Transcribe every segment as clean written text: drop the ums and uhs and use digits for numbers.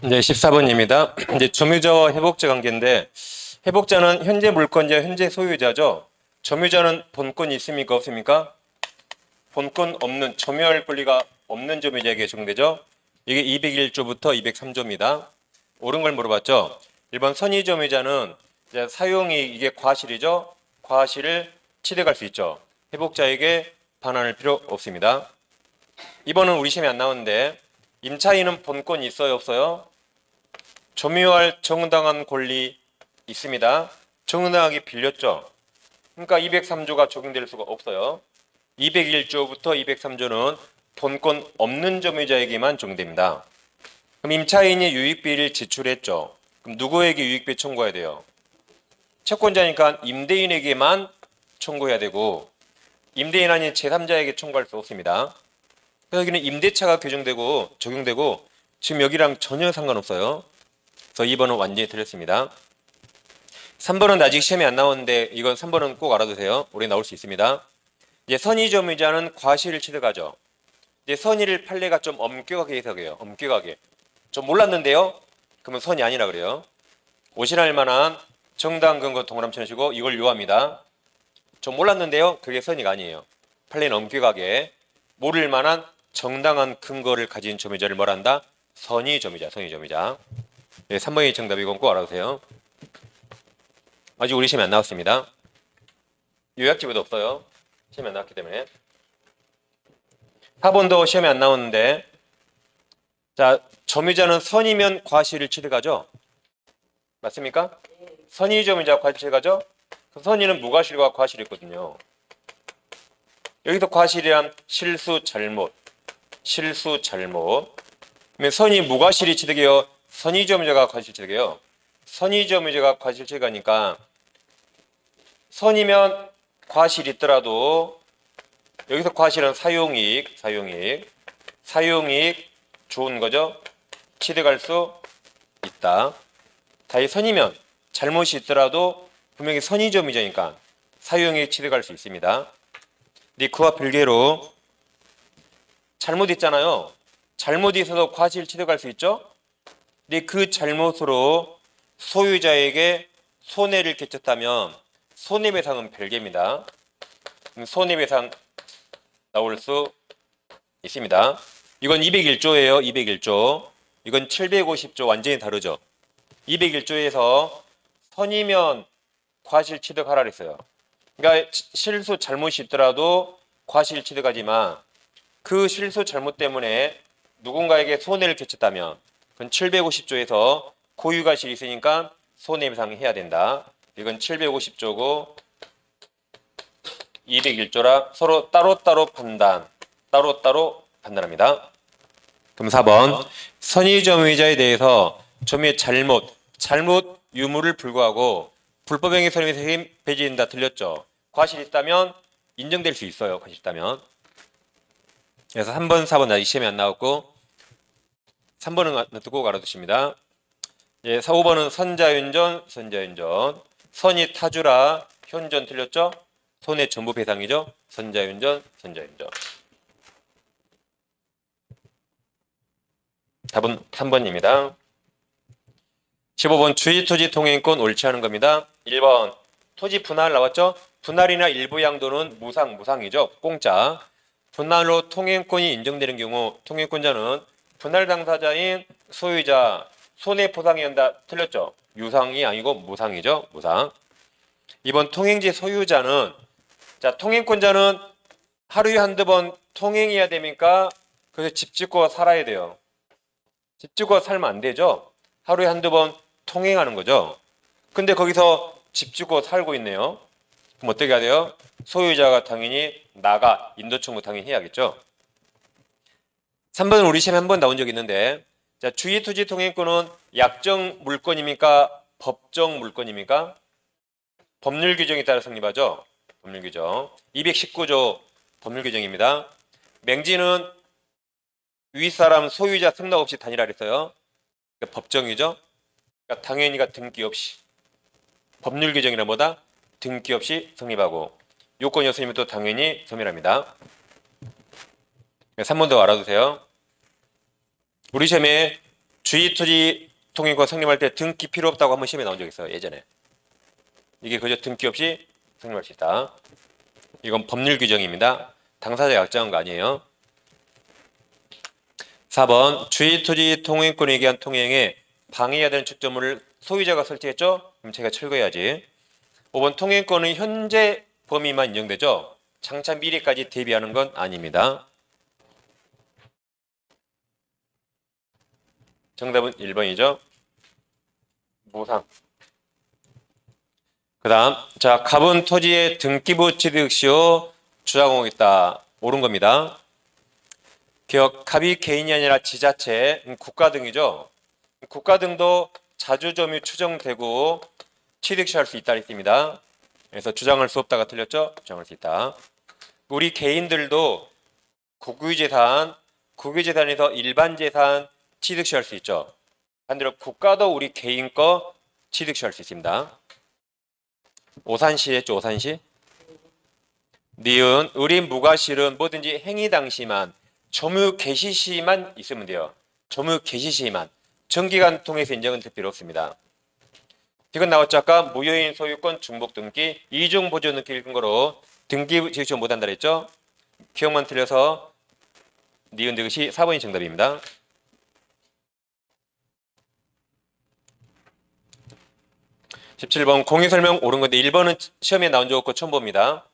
이제 14번입니다. 이제 점유자와 회복자 관계인데, 회복자는 현재 물권자, 현재 소유자죠. 점유자는 본권이 있습니까? 없습니까? 본권 없는, 점유할 권리가 없는 점유자에게 적용되죠. 이게 201조부터 203조입니다. 옳은 걸 물어봤죠. 1번 선의 점유자는 이제 사용이 이게 과실이죠. 과실을 취득할 수 있죠. 회복자에게 반환할 필요 없습니다. 2번은 우리 시험에 안 나오는데, 임차인은 본권이 있어요, 없어요? 점유할 정당한 권리 있습니다. 정당하게 빌렸죠. 그러니까 203조가 적용될 수가 없어요. 201조부터 203조는 본권 없는 점유자에게만 적용됩니다. 그럼 임차인이 유익비를 지출했죠. 그럼 누구에게 유익비 청구해야 돼요? 채권자니까 임대인에게만 청구해야 되고, 임대인 아닌 제3자에게 청구할 수 없습니다. 그래서 여기는 임대차가 적용되고 지금 여기랑 전혀 상관없어요. 그래서 2번은 완전히 틀렸습니다. 3번은 아직 시험에 안 나오는데 이건 3번은 꼭 알아두세요. 올해 나올 수 있습니다. 이제 선의 점유자는 과실을 취득하죠. 이제 선의를 판례가 좀 엄격하게 해석해요. 엄격하게. 좀 몰랐는데요? 그러면 선이 아니라 그래요. 오신할 만한 정당 근거 동그라미 쳐주시고 이걸 요합니다. 좀 몰랐는데요? 그게 선의가 아니에요. 판례는 엄격하게 모를 만한 정당한 근거를 가진 점유자를 뭐란다? 선의 점유자, 선의 점유자. 네, 3번이 정답이고 꼭 알아두세요. 아직 우리 시험에 안 나왔습니다. 요약집에도 없어요. 시험에 안 나왔기 때문에. 4번도 시험에 안 나오는데, 자, 점유자는 선이면 과실을 취득하죠? 맞습니까? 선의 점유자 과실 취득하죠? 그 선의는 무과실과 과실이 있거든요. 여기서 과실이란 실수, 잘못. 그러면 선의 무과실이 취득해요? 선의 점유자가 과실 취득해요? 선의 점유자가 과실 취득하니까 선이면 과실이 있더라도 여기서 과실은 사용이익 좋은 거죠. 취득할 수 있다. 다이 선이면 잘못이 있더라도 분명히 선의 점유자니까 사용이익 취득할 수 있습니다. 근데 그와 별개로 잘못 있잖아요. 잘못이 있어도 과실 취득할 수 있죠. 근데 그 잘못으로 소유자에게 손해를 끼쳤다면 손해배상은 별개입니다. 손해배상 나올 수 있습니다. 이건 201조예요. 201조. 이건 750조 완전히 다르죠. 201조에서 선이면 과실 취득하라 그랬어요. 그러니까 실수 잘못이 있더라도 과실 취득하지만 그 실수 잘못 때문에 누군가에게 손해를 끼쳤다면 그건 750조에서 고유과실이 있으니까 손해배상 해야 된다. 이건 750조고 201조라 서로 따로따로 판단합니다. 그럼 4번 선의 점유자에 대해서 점유의 잘못 유무를 불구하고 불법행위 선임에서 책임 배제된다 틀렸죠. 과실이 있다면 인정될 수 있어요. 과실이 있다면. 그래서 3번, 4번 아직 시험에 안 나왔고 3번은 꼭 알아두십니다. 예, 4, 5번은 선자윤전. 선이 타주라 현전 틀렸죠? 손해 전부 배상이죠? 선자윤전. 답은 3번입니다. 15번 주의토지 통행권 옳지 않은 겁니다. 1번 토지 분할 나왔죠? 분할이나 일부 양도는 무상이죠. 공짜. 분할로 통행권이 인정되는 경우 통행권자는 분할 당사자인 소유자 손해보상해야 한다. 틀렸죠? 유상이 아니고 무상이죠. 무상. 이번 통행지 소유자는 자 통행권자는 하루에 한두 번 통행해야 됩니까? 그래서 집 짓고 살아야 돼요. 집 짓고 살면 안 되죠. 하루에 한두 번 통행하는 거죠. 근데 거기서 집 짓고 살고 있네요. 그럼 어떻게 해야 돼요? 소유자가 당연히 인도 청구 당연히 해야겠죠. 3번은 우리 시험에 한 번 나온 적이 있는데 자, 주의토지 통행권은 약정 물권입니까? 법정 물권입니까? 법률 규정에 따라 성립하죠. 법률 규정 219조 법률 규정입니다. 맹지는 윗사람 소유자 승낙 없이 단일화 했어요. 그러니까 법정이죠. 그러니까 당연히가 등기 없이 법률 규정이라 뭐다? 등기 없이 성립하고 요건이 없으면 또 당연히 소멸합니다. 3번 더 알아두세요. 우리 시험에 주의토지 통행권 성립할 때 등기 필요 없다고 한번 시험에 나온 적 있어요. 예전에. 이게 그저 등기 없이 성립할 수 있다. 이건 법률 규정입니다. 당사자가 약정한 거 아니에요. 4번 주의토지 통행권에 의한 통행에 방해해야 되는 축조물을 소유자가 설치했죠? 그럼 제가 철거해야지. 5번 통행권은 현재 범위만 인정되죠? 장차 미래까지 대비하는 건 아닙니다. 정답은 1번이죠. 무상. 그 다음, 자, 갑은 토지의 등기부 취득 시효 주장하고 있다. 옳은 겁니다. 기억, 갑이 개인이 아니라 지자체, 국가 등이죠. 국가 등도 자주점유 추정되고 취득 시효할 수 있다 했습니다. 그래서 주장할 수 없다가 틀렸죠? 주장할 수 있다. 우리 개인들도 국유재산에서 일반재산 취득 시효할 수 있죠. 반대로 국가도 우리 개인 거 취득 시효할 수 있습니다. 오산시 했죠, 오산시? 니은, 의린, 무과실은 뭐든지 행위 당시만, 점유 개시 시만 있으면 돼요. 점유 개시 시만. 정기간 통해서 인정은 필요 없습니다. 이건 나왔죠, 아까 무효인 소유권 중복 등기, 이중 보조 등기 근거로 등기 지급시효 못한다 그랬죠? 기억만 틀려서 니은 듯이 4번이 정답입니다. 17번 공유설명 옳은 건데 1번은 시험에 나온 적 없고 처음 봅니다.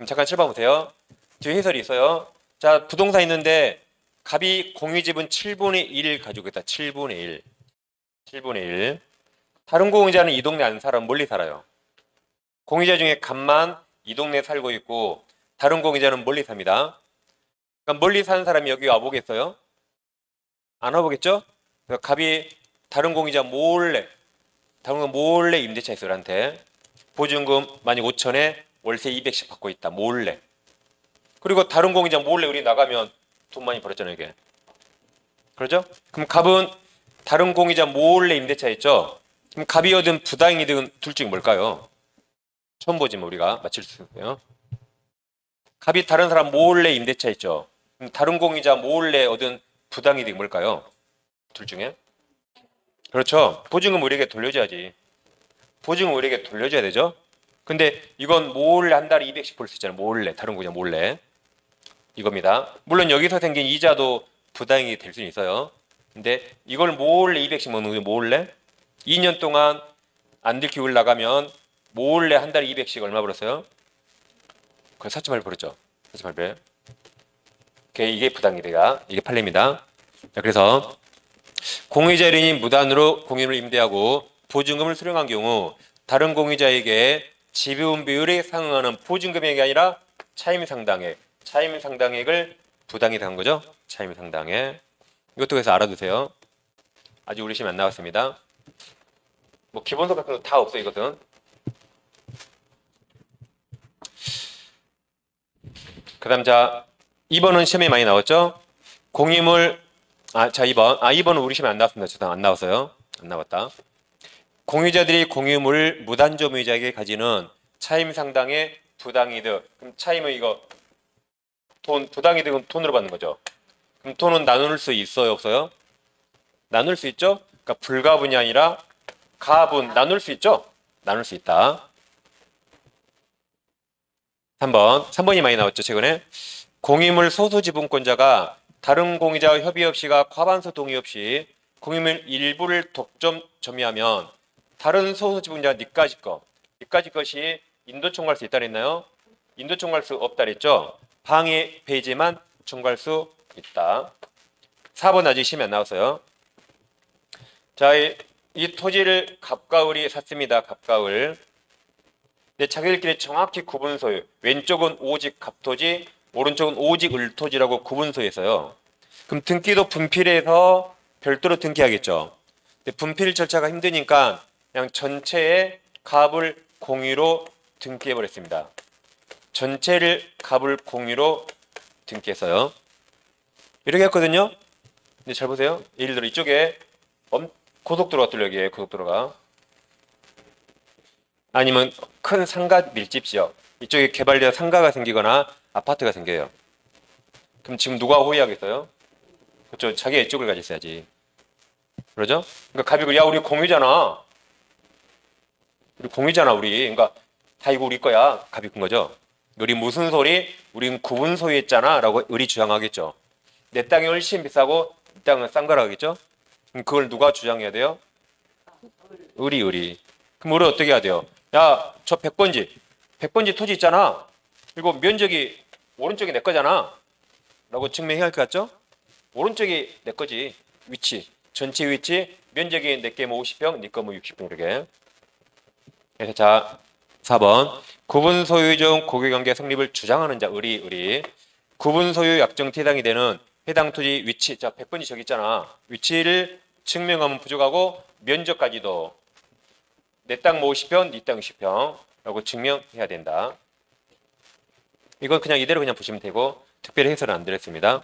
잠깐 7번 보세요. 뒤에 해설이 있어요. 자, 부동산 있는데 갑이 공유집은 7분의 1 가지고 있다. 7분의 1. 7분의 1. 다른 공유자는 이 동네 안 살아. 멀리 살아요. 공유자 중에 갑만 이 동네에 살고 있고 다른 공유자는 멀리 삽니다. 그러니까 멀리 사는 사람이 여기 와보겠어요? 안 와보겠죠? 그러니까 갑이 다른 공유자 몰래 임대차 있어요. 한테 보증금 15,000에 월세 200씩 받고 있다. 몰래. 그리고 다른 공유자 몰래 우리 나가면 돈 많이 벌었잖아요. 이게. 그렇죠? 그럼 갑은 다른 공유자 몰래 임대차 있죠? 그럼 갑이 얻은 부당이득은 둘 중에 뭘까요? 처음 보지만 우리가 맞힐 수 있고요. 갑이 다른 사람 몰래 임대차 있죠? 그럼 다른 공유자 몰래 얻은 부당이득이 뭘까요? 둘 중에? 그렇죠. 보증금 우리에게 돌려줘야지. 보증금 우리에게 돌려줘야 되죠. 근데 이건 몰래 한 달에 200씩 벌 수 있잖아요. 몰래. 다른 공유자 몰래. 이겁니다. 물론 여기서 생긴 이자도 부당이 될 수는 있어요. 근데 이걸 몰래 200씩 먹는 거죠. 몰래. 2년 동안 안 들키고 나가면 몰래 한 달에 200씩 얼마 벌었어요? 그걸 4.8 벌었죠. 4.8배. 이게 부당이득이다. 이게 판례입니다. 자, 그래서 공유자 1인이 무단으로 공유를 임대하고 보증금을 수령한 경우 다른 공유자에게 지분 비율에 상응하는 보증금액이 아니라 차임 상당액을 부당이득한 거죠. 차임 상당액. 이것도 그래서 알아두세요. 아직 우리 시험에 안 나왔습니다. 뭐 기본서 같은 거 다 없어요. 이것은. 그 다음 자 2번은 시험에 많이 나왔죠. 공유물 2번은 우리 시험에 안 나왔습니다. 죄송 안 나왔어요. 안 나왔다. 공유자들이 공유물을 무단점유자에게 가지는 차임 상당의 부당이득. 그럼 차임은 이거 부당이득은 돈으로 받는 거죠. 그럼 돈은 나눌 수 있어요, 없어요? 나눌 수 있죠? 그러니까 불가분이 아니라 가분 나눌 수 있죠? 나눌 수 있다. 3번이 많이 나왔죠, 최근에. 공유물 소수 지분권자가 다른 공유자와 협의 없이가 과반수 동의 없이 공유물 일부를 독점 점유하면 다른 소수 지분자 니까지 것이 인도 청구할 수 있다 그랬나요? 인도 청구할 수 없다 그랬죠? 방해 배제만 청구할 수 있다. 4번 아직 시험에 안 나왔어요. 자, 이 토지를 갑과 을이 샀습니다. 갑과 을. 근데 자기들끼리 정확히 구분 소유. 왼쪽은 오직 갑토지, 오른쪽은 오직 을토지라고 구분 소유했어요. 그럼 등기도 분필해서 별도로 등기하겠죠. 근데 분필 절차가 힘드니까 그냥 전체에 갑을 공유로 등기해 버렸습니다. 전체를 갑을 공유로 등기했어요. 이렇게 했거든요. 근데 잘 보세요. 예를 들어 이쪽에 고속도로가 뚫려 여기에 고속도로가. 아니면 큰 상가 밀집 지역. 이쪽에 개발되어 상가가 생기거나 아파트가 생겨요. 그럼 지금 누가 호위하겠어요? 그렇죠. 자기가 이쪽을 가졌어야지. 그러죠? 그러니까 갑이 야 우리 공유잖아. 우리 공유잖아 우리. 그러니까 다 이거 우리 거야. 갑이 큰 거죠. 우리 무슨 소리? 우린 구분 소유했잖아. 라고 을이 주장하겠죠. 내 땅이 훨씬 비싸고 이 땅은 싼 거라 하겠죠. 그럼 그걸 누가 주장해야 돼요? 을이. 그럼 우리 어떻게 해야 돼요? 야, 저 100번지 토지 있잖아. 그리고 면적이 오른쪽이 내 거잖아. 라고 증명해야 할 것 같죠? 오른쪽이 내 거지. 위치. 전체 위치. 면적이 내게 뭐 50평, 네 거 뭐 60평 이렇게. 그래서 자, 4번. 구분 소유적 고객관계 성립을 주장하는 자, 을이. 구분 소유 약정 대상이 되는 해당 토지 위치. 자, 100번지 저기 있잖아. 위치를 증명하면 부족하고 면적까지도 내 땅 뭐 50평, 네 땅 60평 라고 증명해야 된다. 이건 그냥 이대로 그냥 보시면 되고 특별히 해설은 안 드렸습니다.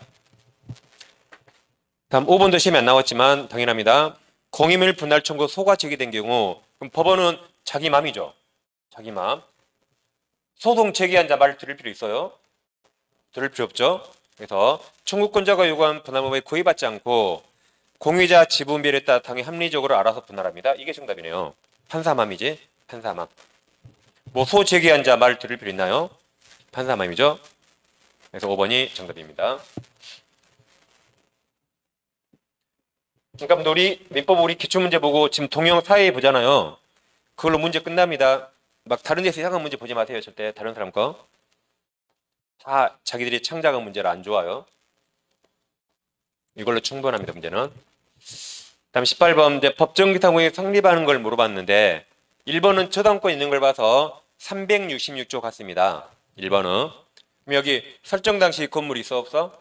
다음 5번도 시험에 안 나왔지만 당연합니다. 공임을 분할 청구 소가 제기된 경우 그럼 법원은 자기 맘이죠. 자기 맘. 소송 제기한 자 말 들을 필요 있어요? 들을 필요 없죠. 그래서 청구권자가 요구한 분할법에 구애받지 않고 공유자 지분비율에 따라 당연히 합리적으로 알아서 분할합니다. 이게 정답이네요. 판사맘이지. 판사맘. 뭐 소 제기한 자 말 들을 필요 있나요? 판사맘이죠. 그래서 5번이 정답입니다. 그러니까 우리 민법 우리 기출문제 보고 지금 동영 사회 보잖아요. 그걸로 문제 끝납니다. 막 다른 데서 이상한 문제 보지 마세요. 절대 다른 사람 거. 다 자기들이 창작한 문제라 안 좋아요. 이걸로 충분합니다. 문제는. 다음 18번 이제 법정기타공이 성립하는 걸 물어봤는데 1번은 저당권 있는 걸 봐서 366조 같습니다. 1번은. 그럼 여기 설정 당시 건물 있어 없어?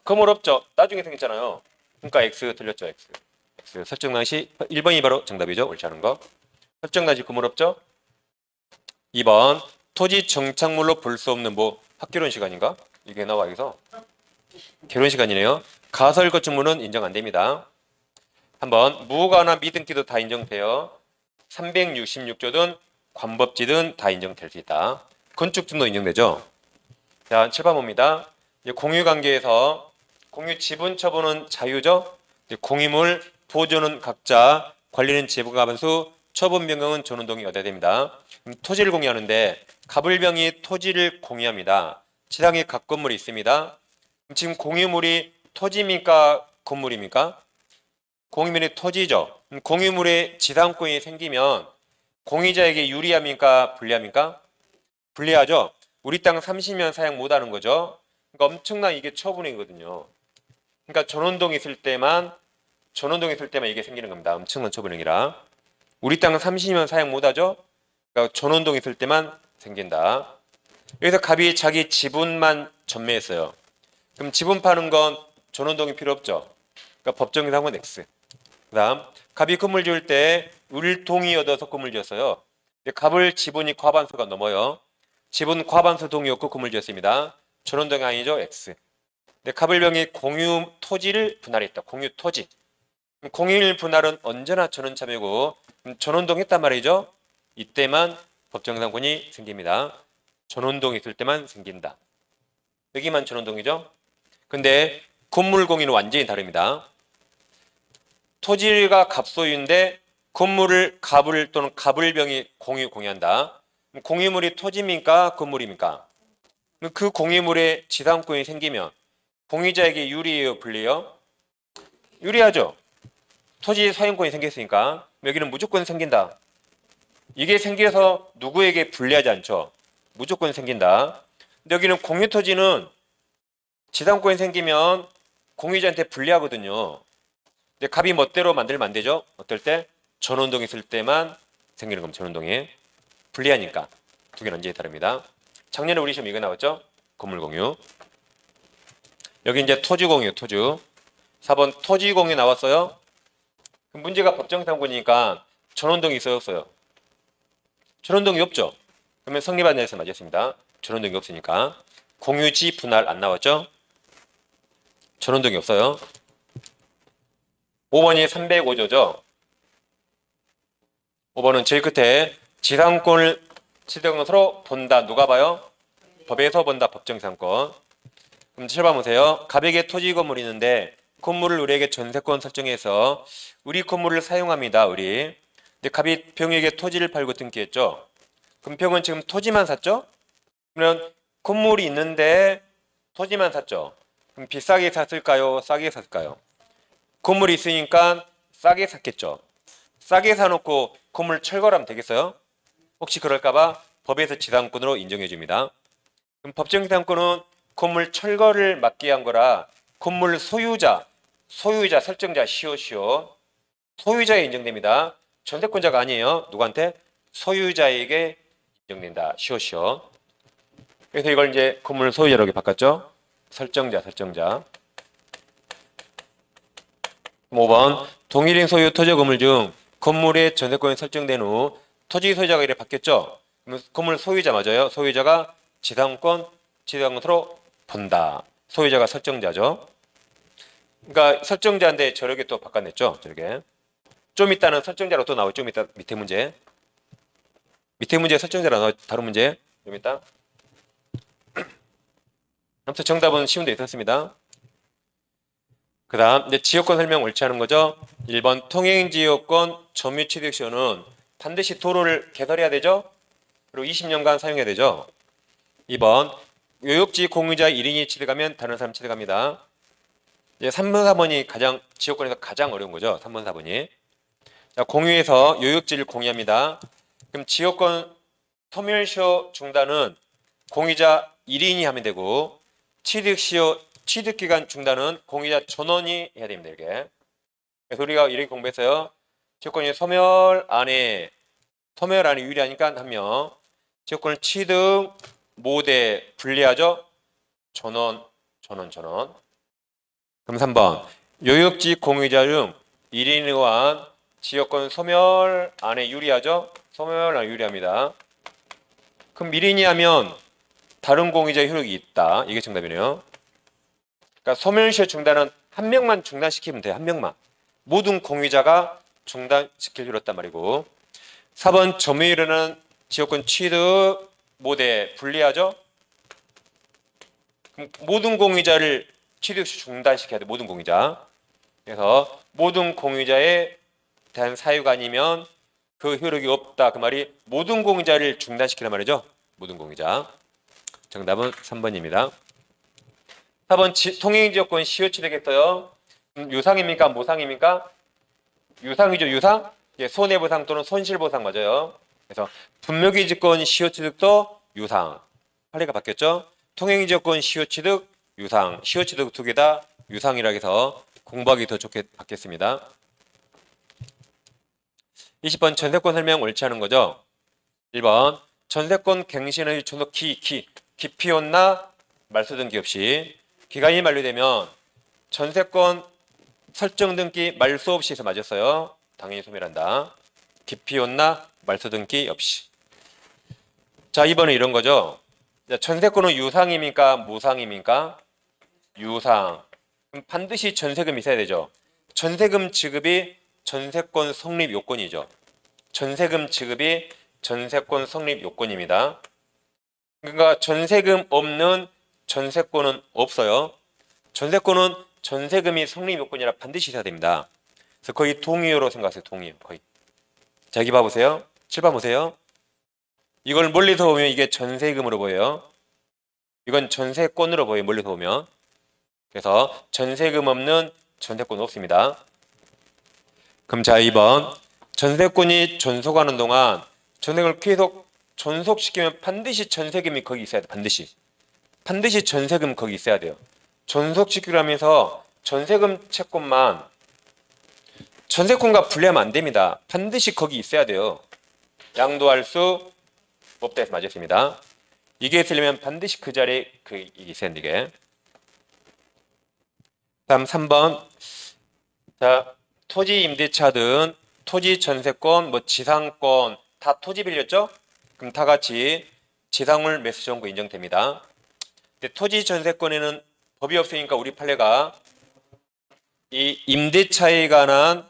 건물 없죠. 나중에 생겼잖아요. 그러니까 X 틀렸죠. X 설정 당시 1번이 바로 정답이죠. 옳지 않은 거. 설정 당시 건물 없죠. 2번 토지 정착물로 볼 수 없는 뭐 학교론 시간인가? 이게 나와 여기서 결혼 시간이네요. 가설 건축물은 인정 안 됩니다. 한번 무가나 미등기도 다 인정돼요. 366조든 관법지든 다 인정될 수 있다. 건축등도 인정되죠. 자, 7번 봅니다. 공유관계에서 공유 지분 처분은 자유죠. 공유물 보존은 각자, 관리는 재부가반수, 처분 변경은 전원동의 얻어야 됩니다. 토지를 공유하는데 갑을병이 토지를 공유합니다. 지상에 각 건물이 있습니다. 지금 공유물이 토지입니까? 건물입니까? 공유물이 토지죠. 공유물에 지상권이 생기면 공유자에게 유리합니까? 불리합니까? 불리하죠. 우리 땅 30년 사용 못하는 거죠. 그러니까 엄청난 이게 처분이거든요. 그러니까 전원동 있을 때만 이게 생기는 겁니다. 엄청난 처분행위라. 우리 땅은 30년 사용 못하죠. 그러니까 전원동 있을 때만 생긴다. 여기서 갑이 자기 지분만 전매했어요. 그럼 지분 파는 건 전원동이 필요 없죠. 그러니까 법정상은 X. 그다음 갑이 건물 지을 때 을동이 얻어서 건물 지었어요. 갑을 지분이 과반수가 넘어요. 지분 과반수 동의 없고 건물 지었습니다. 전원동이 아니죠. X. 갑을병이 공유 토지를 분할했다. 공유 토지. 공유 분할은 언제나 전원참여고 전원동 했단 말이죠. 이때만 법정상권이 생깁니다. 전원동 있을 때만 생긴다. 여기만 전원동이죠. 근데 건물 공유는 완전히 다릅니다. 토지가 갑소유인데 건물을 갑을 또는 갑을병이 공유한다. 공유물이 토지입니까? 건물입니까? 그 공유물에 지상권이 생기면 공유자에게 유리해요? 불리해요? 유리하죠. 토지 사용권이 생겼으니까 여기는 무조건 생긴다. 이게 생겨서 누구에게 불리하지 않죠. 무조건 생긴다. 근데 여기는 공유토지는 지상권이 생기면 공유자한테 불리하거든요. 근데 갑이 멋대로 만들면 안 되죠. 어떨 때? 전원동 있을 때만 생기는 겁니다. 전원동이. 불리하니까. 두 개는 완전히 다릅니다. 작년에 우리 시험 이거 나왔죠? 건물 공유. 여기 이제 토지 공유, 토주. 4번 토지 공유 나왔어요. 문제가 법정상권이니까 전원동이 있어요, 없어요? 전원동이 없죠? 그러면 성립한 데서 맞았습니다. 전원동이 없으니까. 공유지 분할 안 나왔죠? 전원동이 없어요. 5번이 305조죠. 5번은 제일 끝에 지상권을 서로 본다. 누가 봐요? 법에서 본다. 법정상권. 그럼 7번 보세요. 갑에게 토지 건물이 있는데 건물을 우리에게 전세권 설정해서 우리 건물을 사용합니다. 우리. 근데 갑이 병에게 토지를 팔고 등기했죠. 그럼 병은 지금 토지만 샀죠? 그러면 건물이 있는데 토지만 샀죠. 그럼 비싸게 샀을까요? 싸게 샀을까요? 건물이 있으니까 싸게 샀겠죠. 싸게 사놓고 건물 철거하면 되겠어요? 혹시 그럴까봐 법에서 지상권으로 인정해 줍니다. 그럼 법정 지상권은 건물 철거를 막기 위한 거라 건물 소유자 설정자 시효 소유자에 인정됩니다. 전세권자가 아니에요. 누구한테? 소유자에게 인정된다. 시효. 그래서 이걸 이제 건물 소유자로 바꿨죠. 설정자. 5번 동일인 소유 토지 건물 중 건물의 전세권이 설정된 후 토지 소유자가 이래 바뀌었죠. 그러면 건물 소유자 맞아요. 소유자가 지상권으로 본다. 소유자가 설정자죠. 그러니까 설정자인데 저렇게 또 바꿔냈죠. 저렇게. 좀 이따는 설정자로 또 나올 좀 이따 밑에 문제 설정자로 나올 다른 문제 좀 이따. 아무튼 정답은 쉬운 데 있었습니다. 그 다음 이제 지역권 설명 옳지 않은 거죠. 1번 통행지역권 점유취득시효는 반드시 도로를 개설해야 되죠. 그리고 20년간 사용해야 되죠. 2번 요역지 공유자 1인이 취득하면 다른 사람 취득합니다. 이제 3번 4번이 지역권에서 가장 어려운 거죠. 3번 4번이. 자, 공유해서 요역지를 공유합니다. 그럼 지역권 소멸시효 중단은 공유자 1인이 하면 되고 취득기간 중단은 공유자 전원이 해야 됩니다. 이렇게. 그래서 우리가 이렇게 공부했어요. 지역권이 소멸 안에 유리하니까 한 명. 지역권을 취득 모대 분리하죠. 전원. 그럼 3번 요역지 공유자 중 1인에 의한 지역권 소멸 안에 유리하죠. 소멸 안에 유리합니다. 그럼 1인이 하면 다른 공유자 효력이 있다. 이게 정답이네요. 그러니까 소멸시효 중단은 한 명만 중단시키면 돼요. 한 명만. 모든 공유자가 중단시킬 필요 없단 말이고. 4번 점유율은 지역권 취득 모대 분리하죠. 그럼 모든 공유자를 취득 시 중단시켜야 돼. 모든 공유자. 그래서 모든 공유자에 대한 사유가 아니면 그 효력이 없다. 그 말이 모든 공유자를 중단시키란 말이죠. 모든 공유자. 정답은 3번입니다. 4번 통행지역권 시효 취득했어요. 유상입니까? 모상입니까? 유상이죠. 유상? 예, 손해보상 또는 손실보상 맞아요. 그래서 분묘기지권 시효 취득도 유상. 판례가 바뀌었죠. 통행지역권 시효 취득 유상. 시효 취득 두 개 다 유상이라 해서 공부하기 더 좋게 바뀌었습니다. 20번 전세권 설명 옳지 않은 거죠. 1번 전세권 갱신의 존속 깊이 온나 말소 등기 없이 기간이 만료되면 전세권 설정 등기 말소 없이 해서 맞았어요. 당연히 소멸한다. 깊이 온나 말소 등기 없이. 자, 2번은 이런 거죠. 전세권은 유상입니까? 무상입니까? 유상. 그럼 반드시 전세금이 있어야 되죠. 전세금 지급이 전세권 성립 요건이죠. 전세금 지급이 전세권 성립 요건입니다. 그러니까 전세금 없는 전세권은 없어요. 전세권은 전세금이 성립 요건이라 반드시 있어야 됩니다. 그래서 거의 동의어로 생각하세요. 동의어 거의. 자, 여기 봐보세요. 7번 보세요. 이걸 멀리서 보면 이게 전세금으로 보여요. 이건 전세권으로 보여요. 멀리서 보면. 그래서 전세금 없는 전세권 없습니다. 그럼 자, 2번 전세권이 존속하는 동안 전세금을 계속 존속시키면 반드시 전세금이 거기 있어야 돼. 반드시 전세금 거기 있어야 돼요. 존속시키려면서 전세금 채권만 전세권과 분리하면 안 됩니다. 반드시 거기 있어야 돼요. 양도할 수 없다 해서 맞았습니다. 이게 있으려면 반드시 그 자리에 이게 있어야 되게. 다음 3번. 자, 토지 임대차 등 토지 전세권, 지상권 다 토지 빌렸죠? 그럼 다 같이 지상물 매수 정보 인정됩니다. 근데 토지 전세권에는 법이 없으니까 우리 판례가 이 임대차에 관한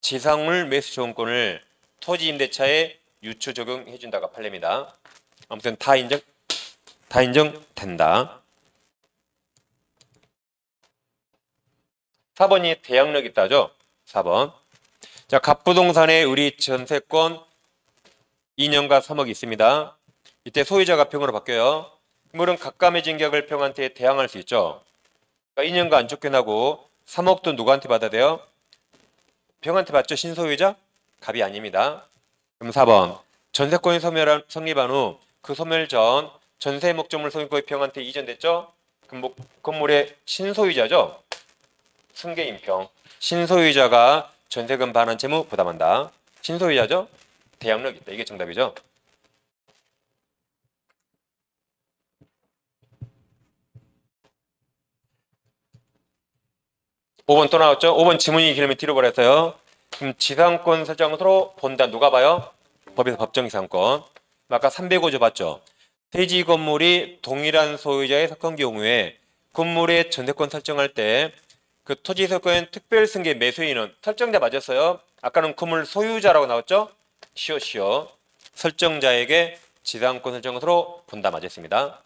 지상물 매수 조건을 토지 임대차에 유추 적용해 준다가 판례입니다. 아무튼 다 인정된다. 4번이 대항력 있다죠. 4번. 자, 갑부동산에 우리 전세권 2년과 3억이 있습니다. 이때 소유자가 평으로 바뀌어요. 물은 갑감의 진격을 평한테 대항할 수 있죠. 그러니까 2년간 안 쫓겨나고 3억도 누구한테 받아야 돼요? 평한테 받죠. 신소유자? 갑이 아닙니다. 그럼 4번. 전세권이 성립한 후 그 소멸 전 전세 목적물 소유권이 평한테 이전됐죠? 그럼 건물의 신소유자죠? 승계인평. 신소유자가 전세금 반환 채무 부담한다. 신소유자죠? 대항력 있다. 이게 정답이죠. 5번 또 나왔죠? 5번 지문이 길면 뒤로 버렸어요. 그럼 지상권 설정으로 본다. 누가 봐요? 법에서 법정지상권. 아까 305조 봤죠? 대지 건물이 동일한 소유자에 속한 경우에 건물의 전세권 설정할 때 그 토지 소유권 특별 승계 매수인은 설정자 맞았어요. 아까는 건물 소유자라고 나왔죠? 시오 설정자에게 지상권 설정으로 본다 맞았습니다.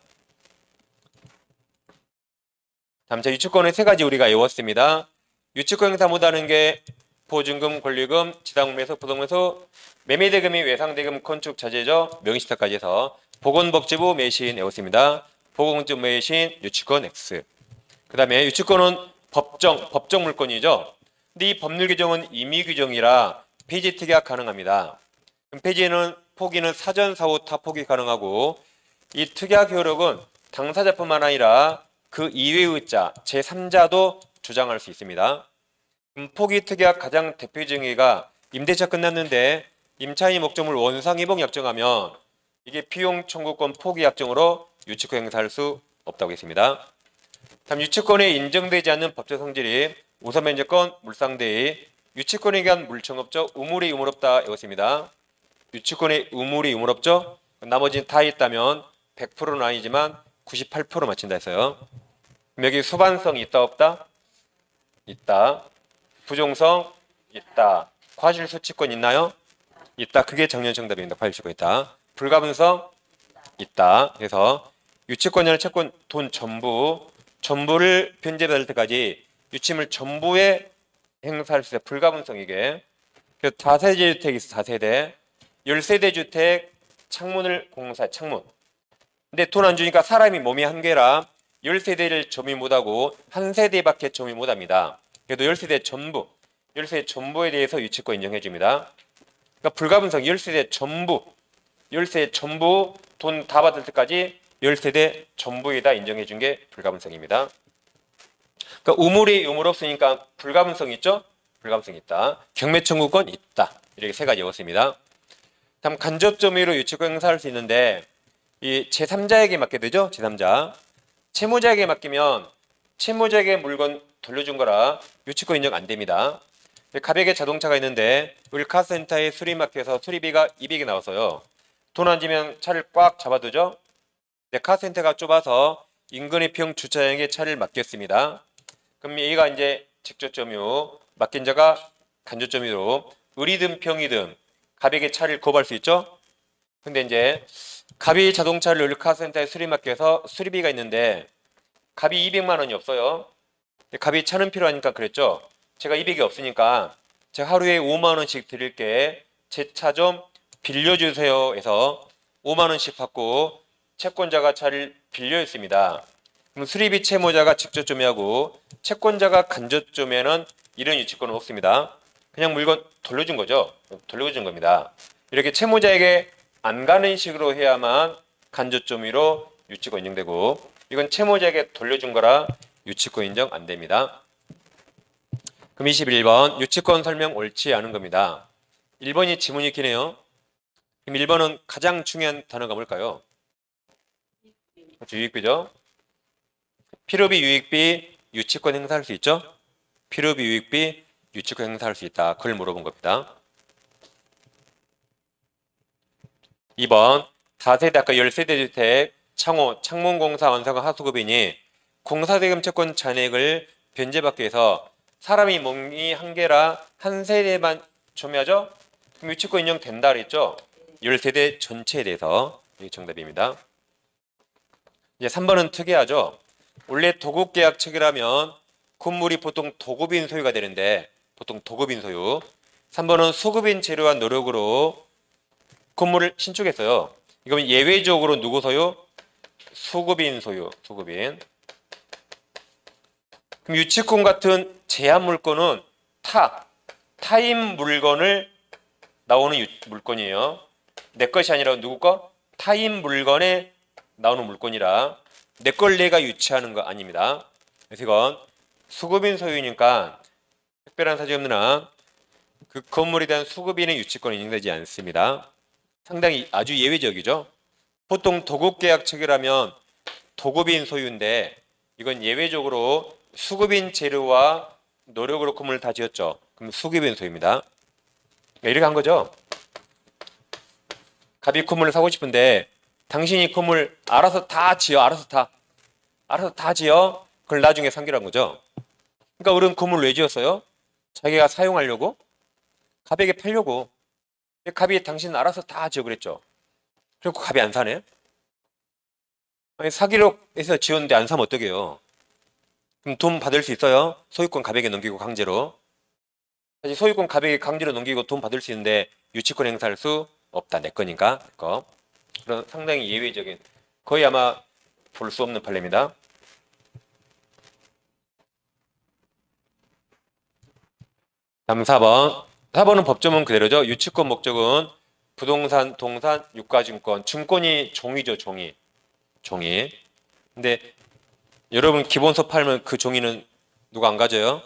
다음 자 유치권의 세 가지 우리가 외웠습니다. 유치권 행사 못하는 게 보증금, 권리금, 지상매수, 부동매수, 매매대금이 외상대금, 건축 자재죠. 명의시타까지 해서 보건복지부 매신 외웠습니다. 보건복지부 매신 유치권 X. 그 다음에 유치권은 법정 물권이죠. 근데 이 법률 규정은 임의 규정이라 폐지 특약 가능합니다. 그럼 폐지는 포기는 사전 사후 타포기 가능하고 이 특약 효력은 당사자뿐만 아니라 그 이외의 자 제3자도 주장할 수 있습니다. 포기 특약 가장 대표 증의가 임대차 끝났는데 임차인이 목적물 원상이복 약정하면 이게 비용 청구권 포기 약정으로 유치권 행사할 수 없다고 했습니다. 다음 유치권에 인정되지 않는 법적 성질이 우선 면제권, 물상대의, 유치권에 의한 물청업적, 의무리 의무롭다 이것입니다. 유치권에 의무리 의무롭죠? 나머지는 다 있다면 100%는 아니지만 98% 맞힌다 했어요. 여기 수반성이 있다 없다? 있다. 부종성 있다. 과실소치권 있나요? 있다. 그게 정년 정답입니다. 과실소치권 있다. 불가분성 있다. 그래서 유치권이나 채권 돈 전부를 변제받을 때까지 유치물 전부에 행사할 수 있어요. 불가분성이게. 그래서 다세대 주택이 있어. 다세대. 10세대 주택 창문을 공사 창문. 근데 돈 안 주니까 사람이 몸이 한계라 10세대를 점유 못하고 한 세대밖에 점유 못합니다. 그래도 10세대 전부 10세대 전부에 대해서 유치권 인정해 줍니다. 그러니까 불가분성 10세대 전부 돈 다 받을 때까지 10세대 전부에다 인정해 준 게 불가분성입니다. 그러니까 우물이 의무로 없으니까 불가분성 있죠? 불가분성 있다. 경매 청구권 있다. 이렇게 세 가지 외웠습니다. 다음 간접점유로 유치권 행사할 수 있는데 이 제3자에게 맡게 되죠? 제3자. 채무자에게 맡기면 채무자에게 물건 돌려준 거라 유치권 인정 안 됩니다. 가백에 자동차가 있는데 우리 카센터에 수리 맡겨서 수리비가 200이 나왔어요. 돈 안 주면 차를 꽉 잡아두죠? 카센터가 좁아서 인근의 평 주차장에게 차를 맡겼습니다. 그럼 얘가 이제 직접점유, 맡긴 자가 간접점유로 을이든 평이든 가백에 차를 거부할 수 있죠? 근데 이제 갑이 자동차를 르카센터에 수리 맡겨서 수리비가 있는데 갑이 200만 원이 없어요. 갑이 차는 필요하니까 그랬죠. 제가 200이 없으니까 제가 하루에 5만 원씩 드릴게. 제 차 좀 빌려주세요 해서 5만 원씩 받고 채권자가 차를 빌려했습니다. 그럼 수리비 채무자가 직접 점유하고 채권자가 간접 점유에는 이런 유치권은 없습니다. 그냥 물건 돌려준 거죠. 돌려준 겁니다. 이렇게 채무자에게 안 가는 식으로 해야만 간접점유로 유치권 인정되고 이건 채무자에게 돌려준 거라 유치권 인정 안 됩니다. 그럼 21번 유치권 설명 옳지 않은 겁니다. 1번이 지문이 기네요. 그럼 1번은 가장 중요한 단어가 뭘까요? 그렇죠, 유익비죠. 필요비 유익비 유치권 행사할 수 있죠. 필요비 유익비 유치권 행사할 수 있다. 그걸 물어본 겁니다. 2번 다세대 아까 10세대 주택 창호 창문공사 완성한 하수급이니 공사대금 채권 잔액을 변제받기 위해서 사람이 몸이 한계라 한 세대만 점유하죠? 그럼 유치권 인정된다 그랬죠? 10세대 전체에 대해서 이게 정답입니다. 이제 3번은 특이하죠? 원래 도급계약 체결하면 건물이 보통 도급인 소유가 되는데 보통 도급인 소유. 3번은 소급인 재료와 노력으로 건물을 신축했어요. 이건 예외적으로 누구 소유? 소급인 소유. 소급인. 그럼 유치권 같은 제한 물건은 타인 물건을 나오는 물건이에요. 내 것이 아니라 누구 거? 타인 물건에 나오는 물건이라 내 걸 내가 유치하는 거 아닙니다. 그래서 이건 수급인 소유니까 특별한 사정이 없는 한 그 건물에 대한 수급인의 유치권이 인정되지 않습니다. 상당히 아주 예외적이죠. 보통 도급계약 체결하면 도급인 소유인데 이건 예외적으로 수급인 재료와 노력으로 건물을 다 지었죠. 그럼 수급인 소유입니다. 이렇게 한 거죠. 갑이 건물을 사고 싶은데 당신이 건물 알아서 다 지어. 알아서 다 지어. 그걸 나중에 상기를 한 거죠. 그러니까 우리는 건물을 왜 지었어요? 자기가 사용하려고? 갑에게 팔려고. 갑이 당신 알아서 다 지어 그랬죠. 그리고 갑이 안 사네? 아니, 사기로 해서 지었는데 안 사면 어떡해요? 그럼 돈 받을 수 있어요? 소유권 갑에게 넘기고 강제로. 사실 소유권 갑에게 강제로 넘기고 돈 받을 수 있는데 유치권 행사할 수 없다. 내 거니까. 내 거. 그런 상당히 예외적인, 거의 아마 볼 수 없는 판례입니다. 4번. 4번은 법조문 그대로죠. 유치권 목적은 부동산, 동산, 유가증권. 증권이 종이죠. 종이. 근데 여러분 기본서 팔면 그 종이는 누가 안 가져요?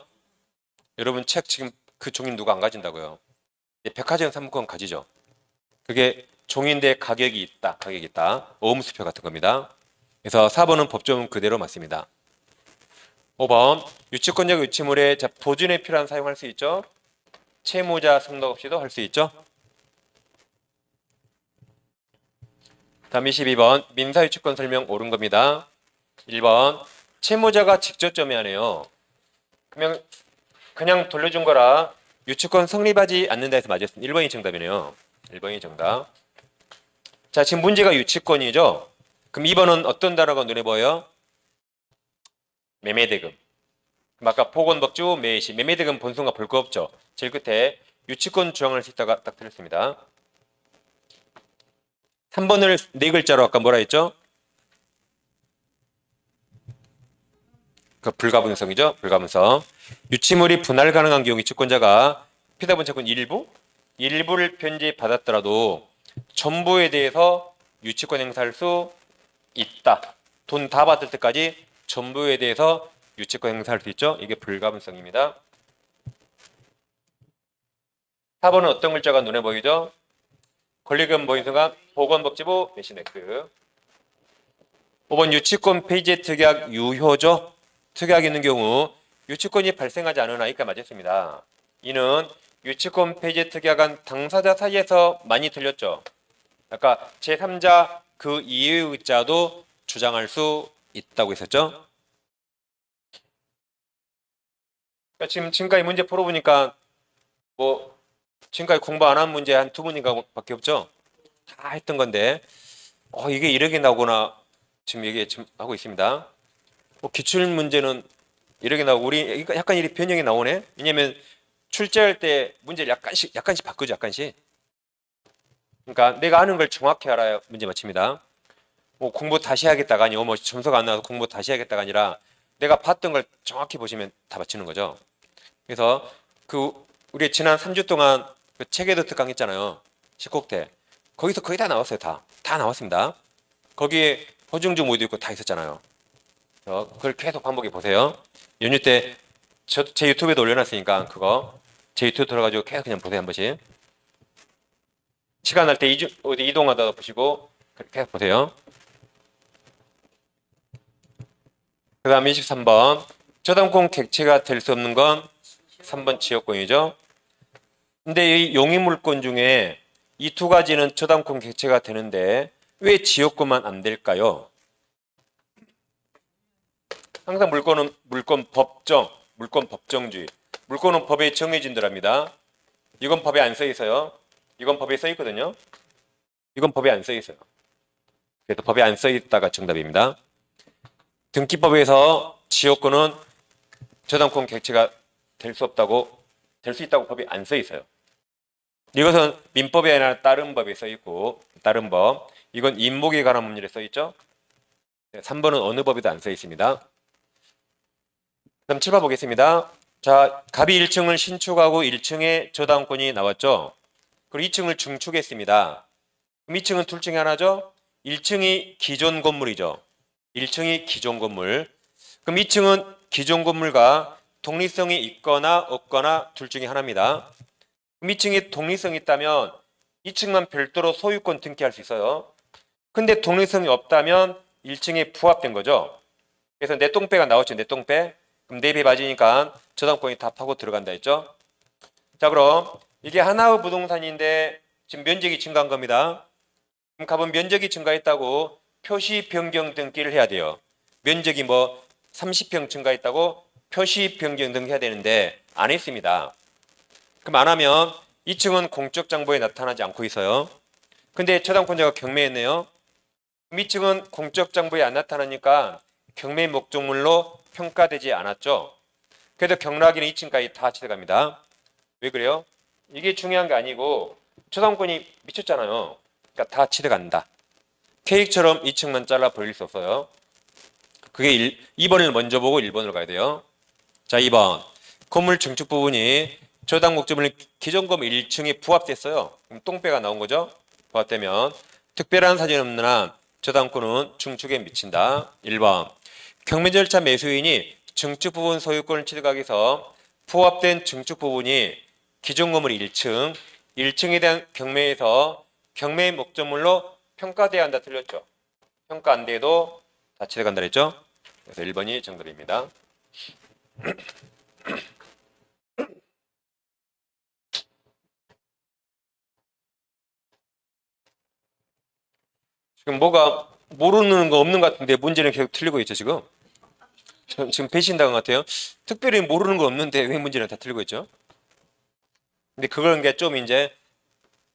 여러분 책 지금 그 종이는 누가 안 가진다고요? 백화점 상품권 가지죠. 그게 종인데 가격이 있다. 오음수표 같은 겁니다. 그래서 4번은 법조문 그대로 맞습니다. 5번 유치권적 유치물에 보존에 필요한 사용할 수 있죠. 채무자 승낙 없이도 할 수 있죠. 다음 22번 민사유치권 설명 옳은 겁니다. 1번 채무자가 직접 점유하네요. 그냥 돌려준 거라 유치권 성립하지 않는다 해서 맞았습니다. 1번이 정답이네요. 1번이 정답. 자, 지금 문제가 유치권이죠. 그럼 2번은 어떤 단어가 눈에 보여요? 매매대금. 그럼 아까 보건법주 매시 매매대금 본선과 볼 거 없죠. 제일 끝에 유치권 주장할 수 있다가 딱 틀렸습니다. 3번을 네 글자로 아까 뭐라 했죠? 그 불가분성이죠. 불가분성. 유치물이 분할 가능한 경우 유치권자가 피담분 채권 일부를 편지받았더라도 전부에 대해서 유치권 행사할 수 있다. 돈 다 받을 때까지 전부에 대해서 유치권 행사할 수 있죠. 이게 불가분성입니다. 4번은 어떤 글자가 눈에 보이죠? 권리금 보인 순간 보건복지부 매시네크. 5번 유치권 폐지의 특약 유효죠. 특약이 있는 경우 유치권이 발생하지 않은 아이가 맞았습니다. 이는 유치권 폐지 특약은 당사자 사이에서 많이 들렸죠. 아까 제3자 그 이외의 자도 주장할 수 있다고 했었죠. 그러니까 지금까지 문제 풀어보니까 뭐 지금까지 공부 안 한 문제 한 2문인가 밖에 없죠. 다 했던 건데 이게 이렇게 나오구나 지금 얘기 지금 하고 있습니다. 기출 문제는 이렇게 나오고 우리 약간 이렇게 변형이 나오네. 왜냐면 출제할 때 문제를 약간씩 바꾸죠. 약간씩. 그러니까 내가 아는 걸 정확히 알아야 문제 맞춥니다. 공부 다시 하겠다가 아니고 점수가 안 나와서 공부 다시 하겠다가 아니라 내가 봤던 걸 정확히 보시면 다 맞추는 거죠. 그래서 우리 지난 3주 동안 그 체계도 특강 했잖아요. 10곡대. 거기서 거의 다 나왔어요. 다 나왔습니다. 거기에 허중주 모의도 있고 다 있었잖아요. 그걸 계속 반복해 보세요. 연휴 때 제 유튜브에도 올려놨으니까 그거 제 유튜브 들어가지고 계속 그냥 보세요. 한 번씩. 시간 날 때 어디 이동하다 보시고 계속 보세요. 그 다음 23번 저당권 객체가 될 수 없는 건 3번 지역권이죠. 근데 이 용의물권 중에 이 두 가지는 저당권 객체가 되는데 왜 지역권만 안 될까요? 항상 물권은 물권 법정주의. 물권은 법에 정해진 대로입니다. 이건 법에 안 써 있어요. 이건 법에 써 있거든요. 이건 법에 안 써 있어요. 그래서 법에 안 써 있다가 정답입니다. 등기법에서 지역권은 저당권 객체가 될 수 있다고 법이 안 써 있어요. 이것은 민법이 아니라 다른 법에 써 있고, 다른 법. 이건 인목에 관한 문제에 써 있죠. 3번은 어느 법에도 안 써 있습니다. 그럼 7번 보겠습니다. 자, 갑이 1층을 신축하고 1층에 저당권이 나왔죠. 그리고 2층을 중축했습니다. 그럼 2층은 둘 중에 하나죠. 1층이 기존 건물이죠. 1층이 기존 건물. 그럼 2층은 기존 건물과 독립성이 있거나 없거나 둘 중에 하나입니다. 그럼 2층이 독립성이 있다면 2층만 별도로 소유권 등기할 수 있어요. 근데 독립성이 없다면 1층에 부합된 거죠. 그래서 내 똥배가 나왔죠. 내 똥배. 그럼 4배 맞으니까 저당권이 다 파고 들어간다 했죠. 자, 그럼 이게 하나의 부동산인데 지금 면적이 증가한 겁니다. 그럼 갑은 면적이 증가했다고 표시 변경 등기를 해야 돼요. 면적이 뭐 30평 증가했다고 표시 변경 등기해야 되는데 안 했습니다. 그럼 안 하면 2층은 공적 장부에 나타나지 않고 있어요. 근데 저당권자가 경매했네요. 2층은 공적 장부에 안 나타나니까 경매 목적물로 평가되지 않았죠. 그래도 경락에는 2층까지 다 취득합니다. 왜 그래요? 이게 중요한 게 아니고 저당권이 미쳤잖아요. 그러니까 다 취득한다. 케이크처럼 2층만 잘라 버릴 수 없어요. 그게 2번을 먼저 보고 1번으로 가야 돼요. 자, 2번. 건물 증축 부분이 저당 목적물 기존 건물 1층에 부합됐어요. 그럼 똥배가 나온 거죠. 부합되면 특별한 사정이 없는 한 저당권은 증축에 미친다. 1번. 경매 절차 매수인이 증축 부분 소유권을 취득하기 위해서 부합된 증축 부분이 기존 건물 1층, 1층에 대한 경매에서 경매 목적물로 평가돼야 한다. 틀렸죠. 평가 안 돼도 다 취득한다 그랬죠. 그래서 1번이 정답입니다. 지금 뭐가 모르는 거 없는 것 같은데 문제는 계속 틀리고 있죠 지금. 지금 배신당한 것 같아요. 특별히 모르는 거 없는데 왜 문제는 다 틀리고 있죠? 근데 그런 게 좀 이제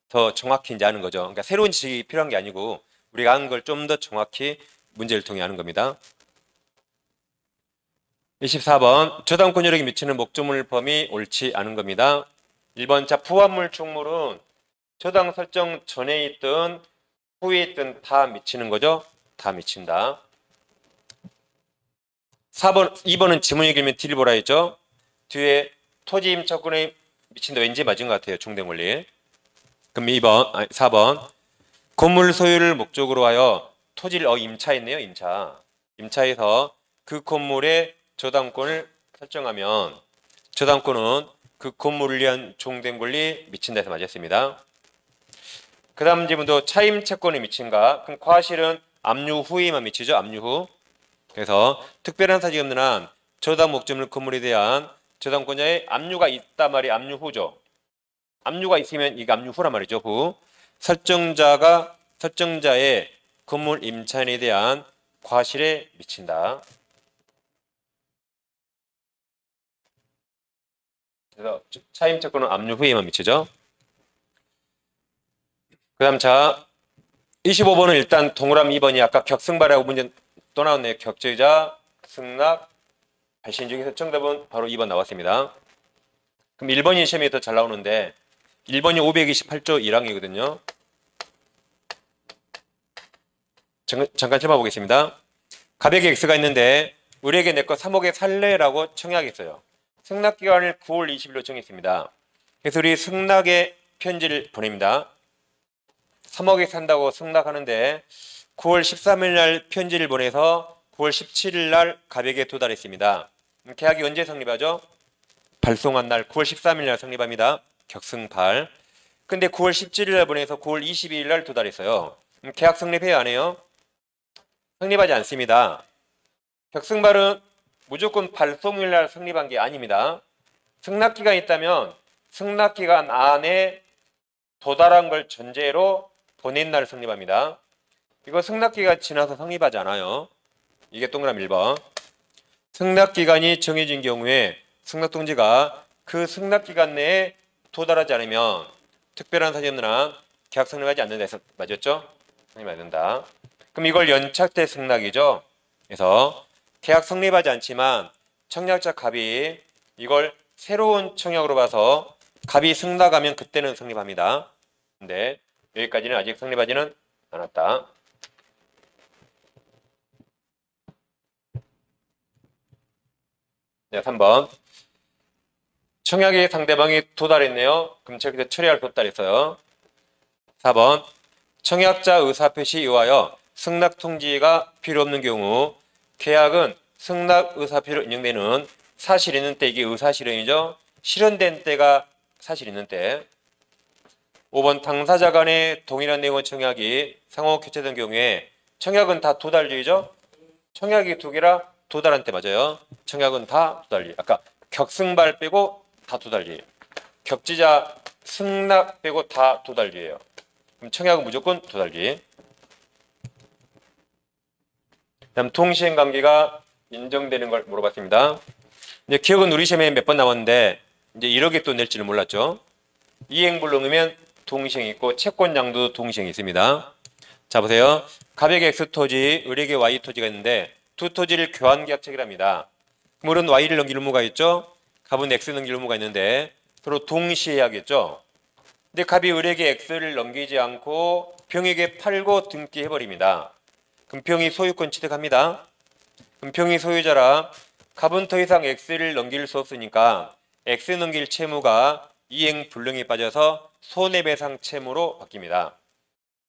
더 정확히 이제 아는 거죠. 그러니까 새로운 지식이 필요한 게 아니고 우리가 아는 걸 좀 더 정확히 문제를 통해 아는 겁니다. 24번 저당권 여력이 미치는 목적물 범위 옳지 않은 겁니다. 1번 자 부합물 충물은 저당 설정 전에 있든 후에 있든 다 미치는 거죠. 다 미친다. 4번 2번은 지문이 길면 뒤를 보라 했죠. 뒤에 토지 임차권에 미친다 왠지 맞은 것 같아요. 중대원리. 그럼 4번 건물 소유를 목적으로 하여 토지를 임차했네요. 임차해서 그 건물의 저당권을 설정하면 저당권은 그 건물을 위한 종된 권리 미친다 해서 맞았습니다. 그 다음 질문도 차임 채권에 미친가? 그럼 과실은 압류 후에만 미치죠. 압류 후. 그래서 특별한 사정이 없는 한 저당 목적물 건물에 대한 저당권자의 압류가 있단 말이 압류 후죠. 압류가 있으면 이게 압류 후란 말이죠. 후. 설정자의 건물 임차인에 대한 과실에 미친다. 그래서 차임 채권은 압류 후에만 미치죠. 그 다음 자 25번은 일단 동그라미 2번이 아까 격승발이라고 문제 또 나왔네요. 격제자, 승낙, 발신 중에서 정답은 바로 2번 나왔습니다. 그럼 1번이 시험에 더 잘 나오는데 1번이 528조 1항이거든요. 잠깐 쳐봐보겠습니다. 가백에 X가 있는데 우리에게 내 거 3억에 살래라고 청약했어요. 승낙기간을 9월 20일로 정했습니다. 그래서 우리 승낙의 편지를 보냅니다. 3억에 산다고 승낙하는데 9월 13일 날 편지를 보내서 9월 17일 날 가백에 도달했습니다. 계약이 언제 성립하죠? 발송한 날 9월 13일 날 성립합니다. 격승발. 근데 9월 17일 날 보내서 9월 22일 날 도달했어요. 계약 성립해야 안 해요? 성립하지 않습니다. 격승발은 무조건 발송일 날 성립한 게 아닙니다. 승낙기간이 있다면 승낙기간 안에 도달한 걸 전제로 보낸 날 성립합니다. 이거 승낙기간 지나서 성립하지 않아요. 이게 동그라미 1번. 승낙기간이 정해진 경우에 승낙동지가 그 승낙기간 내에 도달하지 않으면 특별한 사정이 없는 한 계약 성립하지 않는다 해서 맞았죠? 성립 안 된다. 그럼 이걸 연착대 승낙이죠. 그래서 계약 성립하지 않지만 청약자 갑이 이걸 새로운 청약으로 봐서 갑이 승낙하면 그때는 성립합니다. 근데 여기까지는 아직 성립하지는 않았다. 네, 3번. 청약의 상대방이 도달했네요. 그럼 저기서 처리할 수 없다 그랬어요. 4번. 청약자 의사표시에 의하여 승낙 통지가 필요 없는 경우 계약은 승낙 의사표로 인정되는 사실 있는 때, 이게 의사실현이죠. 실현된 때가 사실 있는 때. 5번. 당사자 간의 동일한 내용의 청약이 상호 교체된 경우에 청약은 다 도달주의죠. 청약이 두 개라 도달한 때 맞아요. 청약은 다 도달주의. 아까 격승발 빼고 다 도달주의. 격지자 승낙 빼고 다 도달주의예요. 그럼 청약은 무조건 도달주의. 다음 통시행 관계가 인정되는 걸 물어봤습니다. 이제 기억은 우리 시험에 몇 번 나왔는데 이제 이렇게 또 낼지는 몰랐죠. 이행불능이면 동시행이 있고 채권양도 동시행이 있습니다. 자 보세요. 갑에게 X 토지, 을에게 Y 토지가 있는데 두 토지를 교환계약체결합니다. 그럼 을은 Y를 넘길 의무가 있죠. 갑은 X 넘길 의무가 있는데 서로 동시에 해야겠죠. 근데 갑이 을에게 X를 넘기지 않고 병에게 팔고 등기해버립니다. 그럼 병이 소유권 취득합니다. 그럼 병이 소유자라 갑은 더 이상 X를 넘길 수 없으니까 X 넘길 채무가 이행불능에 빠져서 손해배상 채무로 바뀝니다.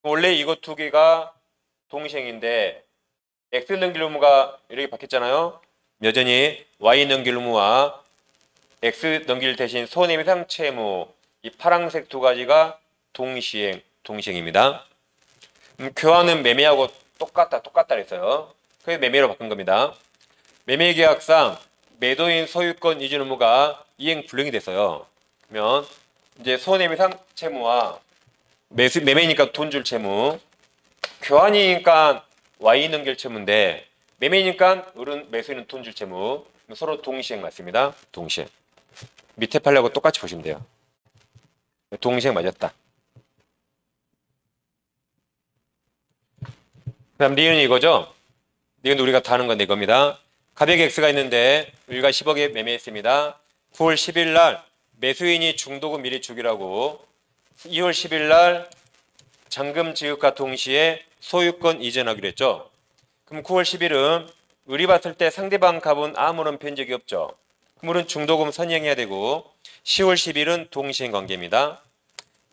원래 이것 두 개가 동시행인데 X 넘길 의무가 이렇게 바뀌었잖아요. 여전히 Y 넘길 의무와 X 넘길 대신 손해배상 채무, 이 파란색 두 가지가 동시행입니다. 교환은 매매하고 똑같다 그랬어요. 그래서 매매로 바꾼 겁니다. 매매계약상 매도인 소유권 이전 의무가 이행불능이 됐어요. 그러면 이제 손해배상 채무와 매매니까 돈 줄 채무, 교환이니까 Y 넘길 채무인데 매매니까 을은 매수인은 돈 줄 채무, 서로 동시행 맞습니다. 동시행. 밑에 판례하고 똑같이 보시면 돼요. 동시행 맞았다. 그다음 니은 이거죠. 니은 우리가 다 아는 건데 이겁니다. 갑에게 X가 있는데 우리가 10억에 매매했습니다. 9월 10일 날 매수인이 중도금 미리 주기라고 2월 10일 날 잔금 지급과 동시에 소유권 이전하기로 했죠. 그럼 9월 10일은 을이 봤을 때 상대방 갑은 아무런 변적이 없죠. 그럼 을은 중도금 선이행해야 되고 10월 10일은 동시행 관계입니다.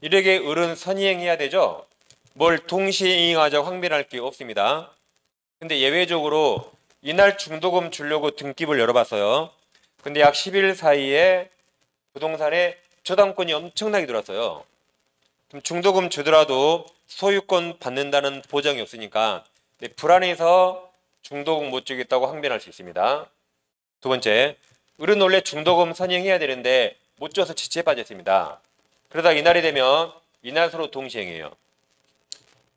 이렇게 을은 선이행해야 되죠. 뭘 동시에 이행하자고 항변할 게 없습니다. 근데 예외적으로 이날 중도금 주려고 등기부를 열어봤어요. 근데 약 10일 사이에 부동산에 저당권이 엄청나게 들어왔어요. 그럼 중도금 주더라도 소유권 받는다는 보장이 없으니까 불안해서 중도금 못 주겠다고 항변할 수 있습니다. 두 번째, 을은 원래 중도금 선행해야 되는데 못 줘서 지체에 빠졌습니다. 그러다 이날이 되면 이날 서로 동시행해요.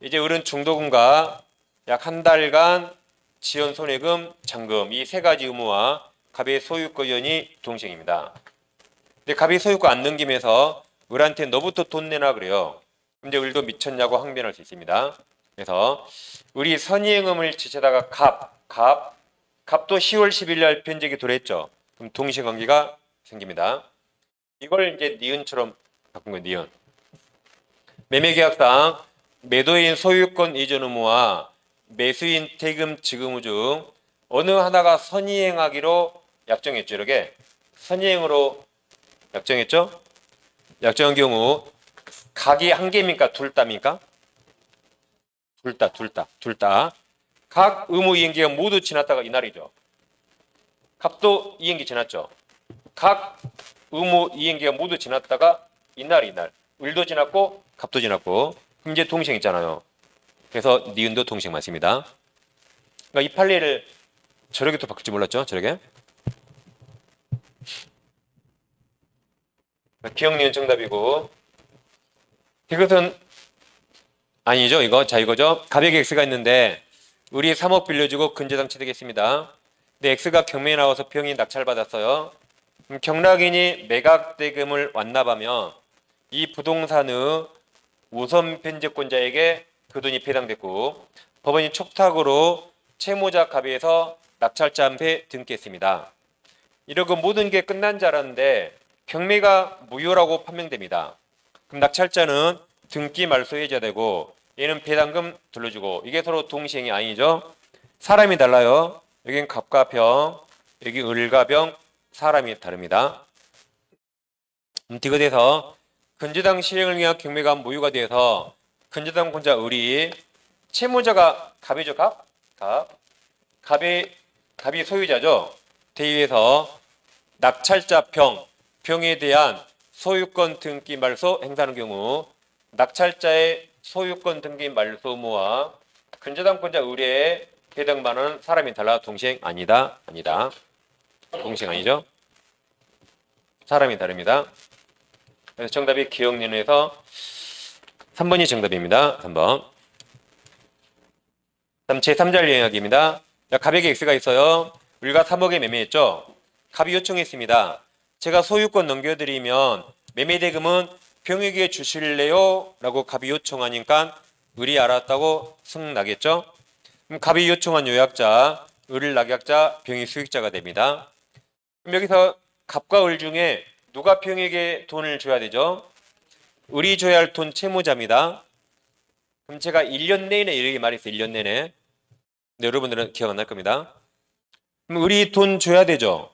이제 을은 중도금과 약 한 달간 지연 손해금, 잔금 이 세 가지 의무와 갑의 소유권 이전이 동시행입니다. 근데 갑이 소유권 안 넘기면서 을한테 너부터 돈 내놔 그래요. 근데 을도 미쳤냐고 항변할 수 있습니다. 그래서 을이 선이행음을 지체다가 갑도 10월 10일 날 변적이 도래했죠. 그럼 동시관계가 생깁니다. 이걸 이제 니은처럼 바꾼 거예요. 니은. 매매계약상 매도인 소유권 이전 의무와 매수인 대금 지급 의무 중 어느 하나가 선이행하기로 약정했죠. 이렇게 선이행으로 약정했죠. 약정한 경우 각이 한 개입니까? 둘 다입니까? 둘 다. 각 의무 이행기가 모두 지났다가 이날이죠. 갑도 이행기 지났죠. 각 의무 이행기가 모두 지났다가 이날. 을도 지났고 갑도 지났고 그럼 이제 동시행 있잖아요. 그래서 니은도 동시행 맞습니다. 그러니까 이 판례를 저렇게 또 바꿀 줄 몰랐죠. 저렇게. 기억 니은 정답이고 이것은 아니죠. 이거 자 이거죠. 갑에게 X가 있는데 을이 3억 빌려주고 근저당 취득했습니다. 근데 X가 경매에 나와서 병이 낙찰받았어요. 그럼 경락인이 매각대금을 완납하면 이 부동산의 우선 변제권자에게 그 돈이 배당됐고 법원이 촉탁으로 채무자 갑에서 낙찰자 앞에 등기했습니다. 이러고 모든 게 끝난 줄 알았는데 경매가 무효라고 판명됩니다. 그럼 낙찰자는 등기 말소 해줘야 되고 얘는 배당금 돌려주고 이게 서로 동시행이 아니죠. 사람이 달라요. 여긴 갑과 병, 여기 을과 병, 사람이 다릅니다. 이거 돼서 근저당 실행을 위한 경매가 무효가 돼서 근저당 권자 을이 채무자가 갑이죠. 갑이 소유자죠. 대위에서 낙찰자 병에 대한 소유권 등기 말소 행사하는 경우 낙찰자의 소유권 등기 말소 의무와 근저당권자 의뢰의 배당반은 사람이 달라. 동시행 아니다. 동시행 아니죠. 사람이 다릅니다. 그래서 정답이 기억연에서 3번이 정답입니다. 3번. 다음 제3자 이야기입니다. 갑에게 X가 있어요. 우리가 3억에 매매했죠. 갑이 요청했습니다. 제가 소유권 넘겨드리면 매매대금은 병에게 주실래요? 라고 갑이 요청하니까 을이 알았다고 승나겠죠. 그럼 갑이 요청한 요약자, 을을 낙약자, 병이 수익자가 됩니다. 그럼 여기서 갑과 을 중에 누가 병에게 돈을 줘야 되죠? 을이 줘야 할 돈 채무자입니다. 그럼 제가 1년 내내 이렇게 말했어요. 1년 내내. 근데 여러분들은 기억 안 날 겁니다. 그럼 을이 돈 줘야 되죠.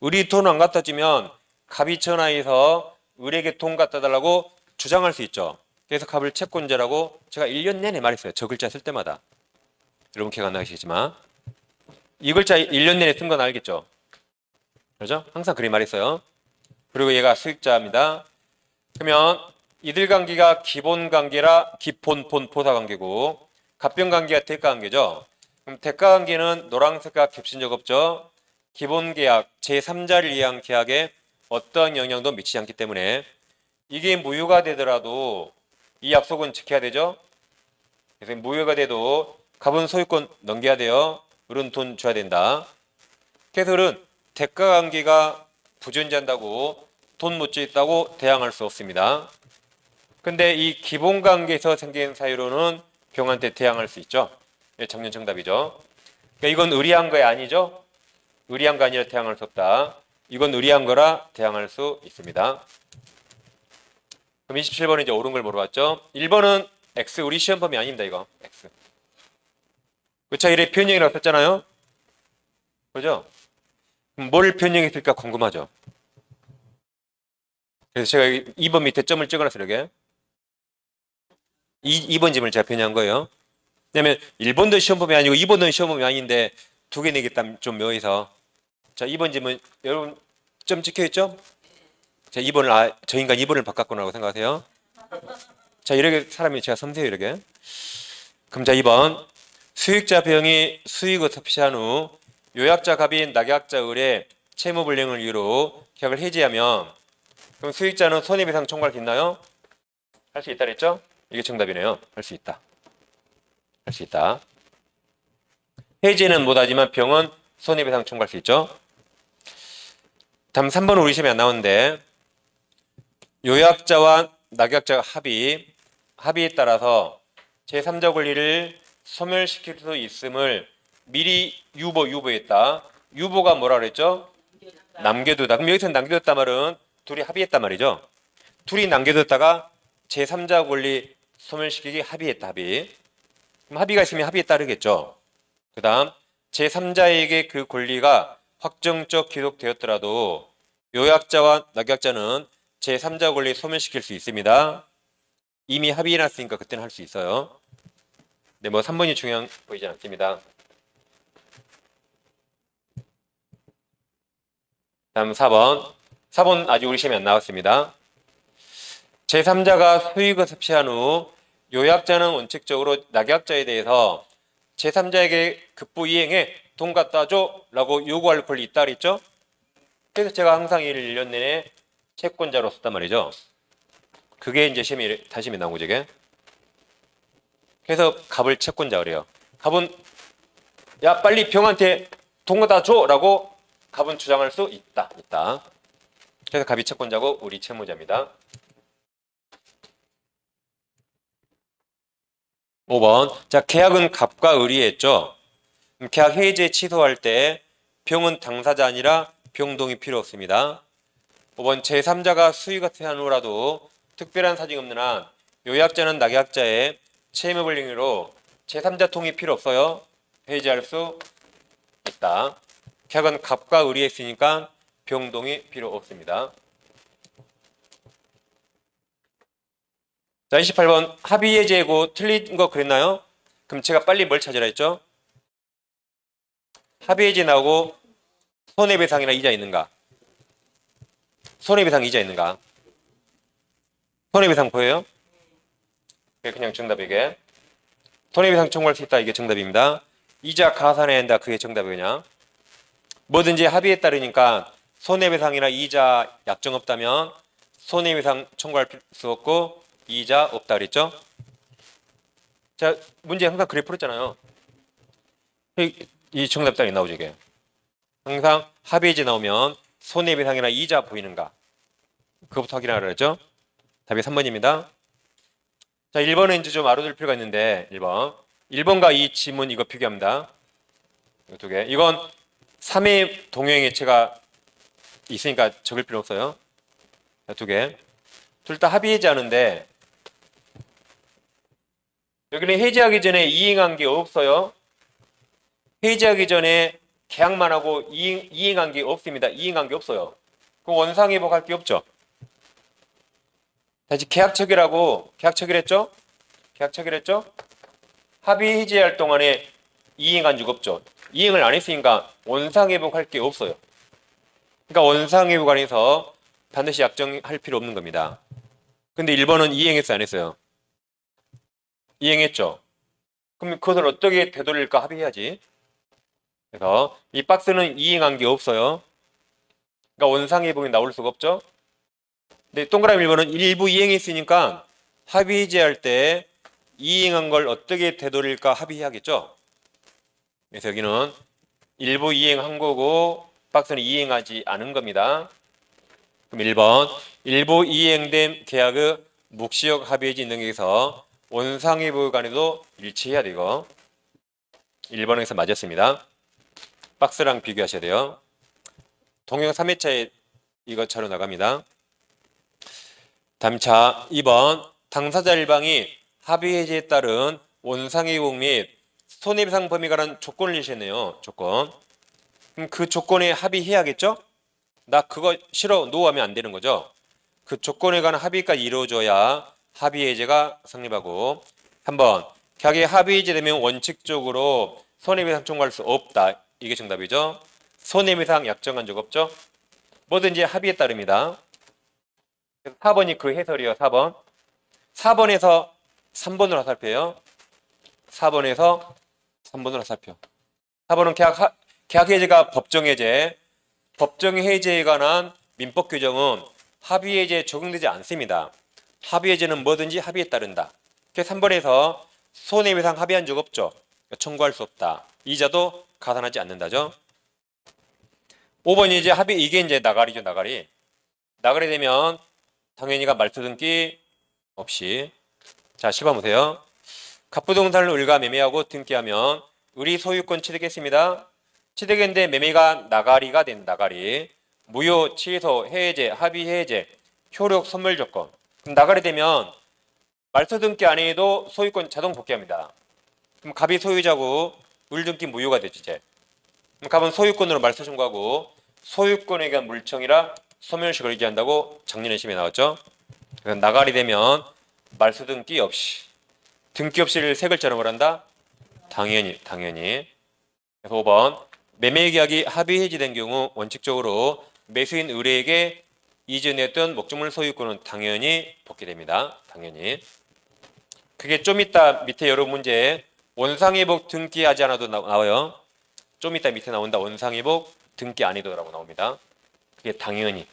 을이 돈 안 갖다 주면 갑이 전화해서 을에게 돈 갖다 달라고 주장할 수 있죠. 그래서 갑을 채권자라고 제가 1년 내내 말했어요. 저 글자 쓸 때마다. 여러분 기억 안 나시겠지만 이 글자 1년 내내 쓴 건 알겠죠? 그렇죠? 항상 그렇게 말했어요. 그리고 얘가 수익자입니다. 그러면 이들 관계가 기본 관계라 보사 관계고 갑병 관계가 대가 관계죠. 그럼 대가 관계는 노란색과 겹친 적 없죠. 기본 계약 제3자를 위한 계약에 어떠한 영향도 미치지 않기 때문에 이게 무효가 되더라도 이 약속은 지켜야 되죠. 그래서 무효가 돼도 갑은 소유권 넘겨야 돼요. 을은 돈 줘야 된다. 그래서 을은 대가 관계가 부존재한다고 돈 못 주겠다고 대항할 수 없습니다. 근데 이 기본 관계에서 생긴 사유로는 병한테 대항할 수 있죠. 작년 정답이죠. 그러니까 이건 의리한 거 아니죠? 의리한 거 아니라 대항할 수 없다. 이건 의리한 거라 대항할 수 있습니다. 그럼 27번은 이제 옳은 걸 물어봤죠. 1번은 X 우리 시험 범위 아닙니다. 이거 X. 그쵸? 이래 변형이라고 썼잖아요. 그죠? 그럼 뭘 변형했을까 궁금하죠. 그래서 제가 2번 밑에 점을 찍어놨어요. 이렇게 2번 질문을 제가 변형한 거예요. 왜냐면 1번도 시험 범위 아니고 2번도 시험 범위 아닌데 두 개 내겠다면 좀 묘해서. 자, 2번 질문 여러분 점 찍혀있죠? 자, 2번을 저 인간 2번을 바꿨구나라고 생각하세요. 자, 이렇게 사람이 제가 섬세해요. 이렇게. 그럼 자, 2번 수익자 병이 수익을 섭취한 후 요약자 갑인 낙약자 을의 채무불이행을 이유로 계약을 해지하면 그럼 수익자는 손해배상 청구할 수 있나요? 할 수 있다 그랬죠? 이게 정답이네요. 할 수 있다. 할 수 있다. 해지는 못하지만 병은 손해배상 청구할 수 있죠. 다음 3번은 우리 시험에 안 나오는데 요약자와 낙약자가 합의에 따라서 제3자 권리를 소멸시킬 수 있음을 미리 유보했다. 유보가 뭐라 그랬죠? 남겨두다. 그럼 여기서 남겨뒀단 말은 둘이 합의했단 말이죠. 둘이 남겨뒀다가 제3자 권리 소멸시키기 합의했다. 합의. 그럼 합의가 있으면 합의에 따르겠죠. 그 다음 제3자에게 그 권리가 확정적 기록되었더라도 요약자와 낙약자는 제3자 권리 소멸시킬 수 있습니다. 이미 합의해놨으니까 그때는 할 수 있어요. 네, 뭐 3번이 중요한 보이지 않습니다. 다음 4번. 4번 아직 우리 시험에 안 나왔습니다. 제3자가 수익을 섭취한 후 요약자는 원칙적으로 낙약자에 대해서 제3자에게 급부 이행해 돈 갖다 줘 라고 요구할 권리 있다 그랬죠? 그래서 제가 항상 이를 1년 내내 채권자로 썼단 말이죠. 그게 이제 시험에 다시 나온 거죠. 이게. 그래서 갑을 채권자 그래요. 갑은 야 빨리 병한테 돈 갖다 줘 라고 갑은 주장할 수 있다. 그래서 갑이 채권자고 우리 채무자입니다. 5번. 자, 계약은 갑과 을이 했죠. 계약 해지 취소할 때 병은 당사자 아니라 병동이 필요 없습니다. 5번 제3자가 수의가 태하노라도 특별한 사정이 없는 한 요약자는 낙약자의 채무불 행위로 제3자 통이 필요 없어요. 해지할 수 있다. 계약은 갑과 을이 했으니까 병동이 필요 없습니다. 자, 28번 합의해제고 틀린 거 그랬나요? 그럼 제가 빨리 뭘 찾으라 했죠? 합의해제 나오고 손해배상이나 이자 있는가? 손해배상 이자 있는가? 손해배상 보여요? 그냥 정답 이게. 손해배상 청구할 수 있다 이게 정답입니다. 이자 가산해야 한다 그게 정답이에요. 그냥. 뭐든지 합의에 따르니까 손해배상이나 이자 약정 없다면 손해배상 청구할 수 없고 이자 없다 그랬죠? 자, 문제 항상 그래 풀었잖아요. 이 정답 답이 나오죠 이게. 항상 합의해제 나오면 손해배상이나 이자 보이는가? 그것부터 확인하라 그랬죠? 답이 3번입니다. 자, 1번은 이제 좀 알아둘 필요가 있는데 1번과 이 지문 이거 비교합니다. 이거 두 개. 이건 3의 동형의체가 있으니까 적을 필요 없어요. 자, 두 개. 둘 다 합의해제하는데 여기는 해지하기 전에 이행한 게 없어요. 해지하기 전에 계약만 하고 이행한 게 없습니다. 이행한 게 없어요. 그럼 원상회복할 게 없죠. 다시 계약 체결하고 계약 체결했죠? 계약 체결했죠? 합의 해지할 동안에 이행한 적 없죠. 이행을 안 했으니까 원상회복할 게 없어요. 그러니까 원상회복 안에서 반드시 약정할 필요 없는 겁니다. 근데 1번은 이행했어요, 안 했어요? 이행했죠. 그럼 그것을 어떻게 되돌릴까 합의해야지. 그래서 이 박스는 이행한 게 없어요. 그러니까 원상회복이 나올 수가 없죠. 근데 동그라미 1번은 일부 이행했으니까 합의해제할 때 이행한 걸 어떻게 되돌릴까 합의해야겠죠. 그래서 여기는 일부 이행한 거고 박스는 이행하지 않은 겁니다. 그럼 1번 일부 이행된 계약의 묵시적 합의해지 능력에서 원상회복 간에도 일치해야 되고 1번에서 맞았습니다. 박스랑 비교하셔야 돼요. 동형 3회차에 이거 차로 나갑니다. 다음 차 2번 당사자 일방이 합의 해지에 따른 원상회복 및 손해배상 범위에 관한 조건을 제시했네요. 조건. 그럼 그 조건에 합의해야겠죠? 나 그거 싫어 노하면 안 되는 거죠. 그 조건에 관한 합의까지 이루어져야 합의 해제가 성립하고 3번 계약이 합의 해제되면 원칙적으로 손해배상 청구할 수 없다. 이게 정답이죠. 손해배상 약정한 적 없죠? 뭐든지 합의에 따릅니다. 4번이 그 해설이에요. 4번. 4번에서 3번으로 화살표예요. 4번에서 3번으로 화살표. 4번은 계약 해제가 법정 해제. 법정 해제에 관한 민법 규정은 합의 해제에 적용되지 않습니다. 합의 해제는 뭐든지 합의에 따른다. 그래서 3번에서 손해배상 합의한 적 없죠. 청구할 수 없다. 이자도 가산하지 않는다죠. 5번이 이제 합의 이게 이제 나가리죠. 나가리. 나가리 되면 당연히가 말소 등기 없이. 자, 10번 보세요. 갑부동산을 을과 매매하고 등기하면 을이 소유권 취득했습니다. 취득했는데 매매가 나가리가 된 나가리. 무효, 취소, 해제, 합의 해제, 효력 선물 조건. 그럼 나가리 되면 말소 등기 안 해도 소유권 자동 복귀합니다. 그럼 갑이 소유자고 을 등기 무효가 되죠 이제. 그럼 갑은 소유권으로 말소 청구하고 소유권에 대한 물청이라 소멸식을 의지한다고 작년에 시험에 나왔죠. 그래서 나가리 되면 말소 등기 없이 등기 없이를 세 글자로 말한다. 당연히. 그래서 5번 매매 계약이 합의 해지된 경우 원칙적으로 매수인 을에게 이전했던 목적물 소유권은 당연히 복귀됩니다. 당연히. 그게 좀 이따 밑에 여러 문제에 원상회복 등기하지 않아도 나와요. 좀 이따 밑에 나온다. 원상회복 등기 안 해도라고 나옵니다. 그게 당연히.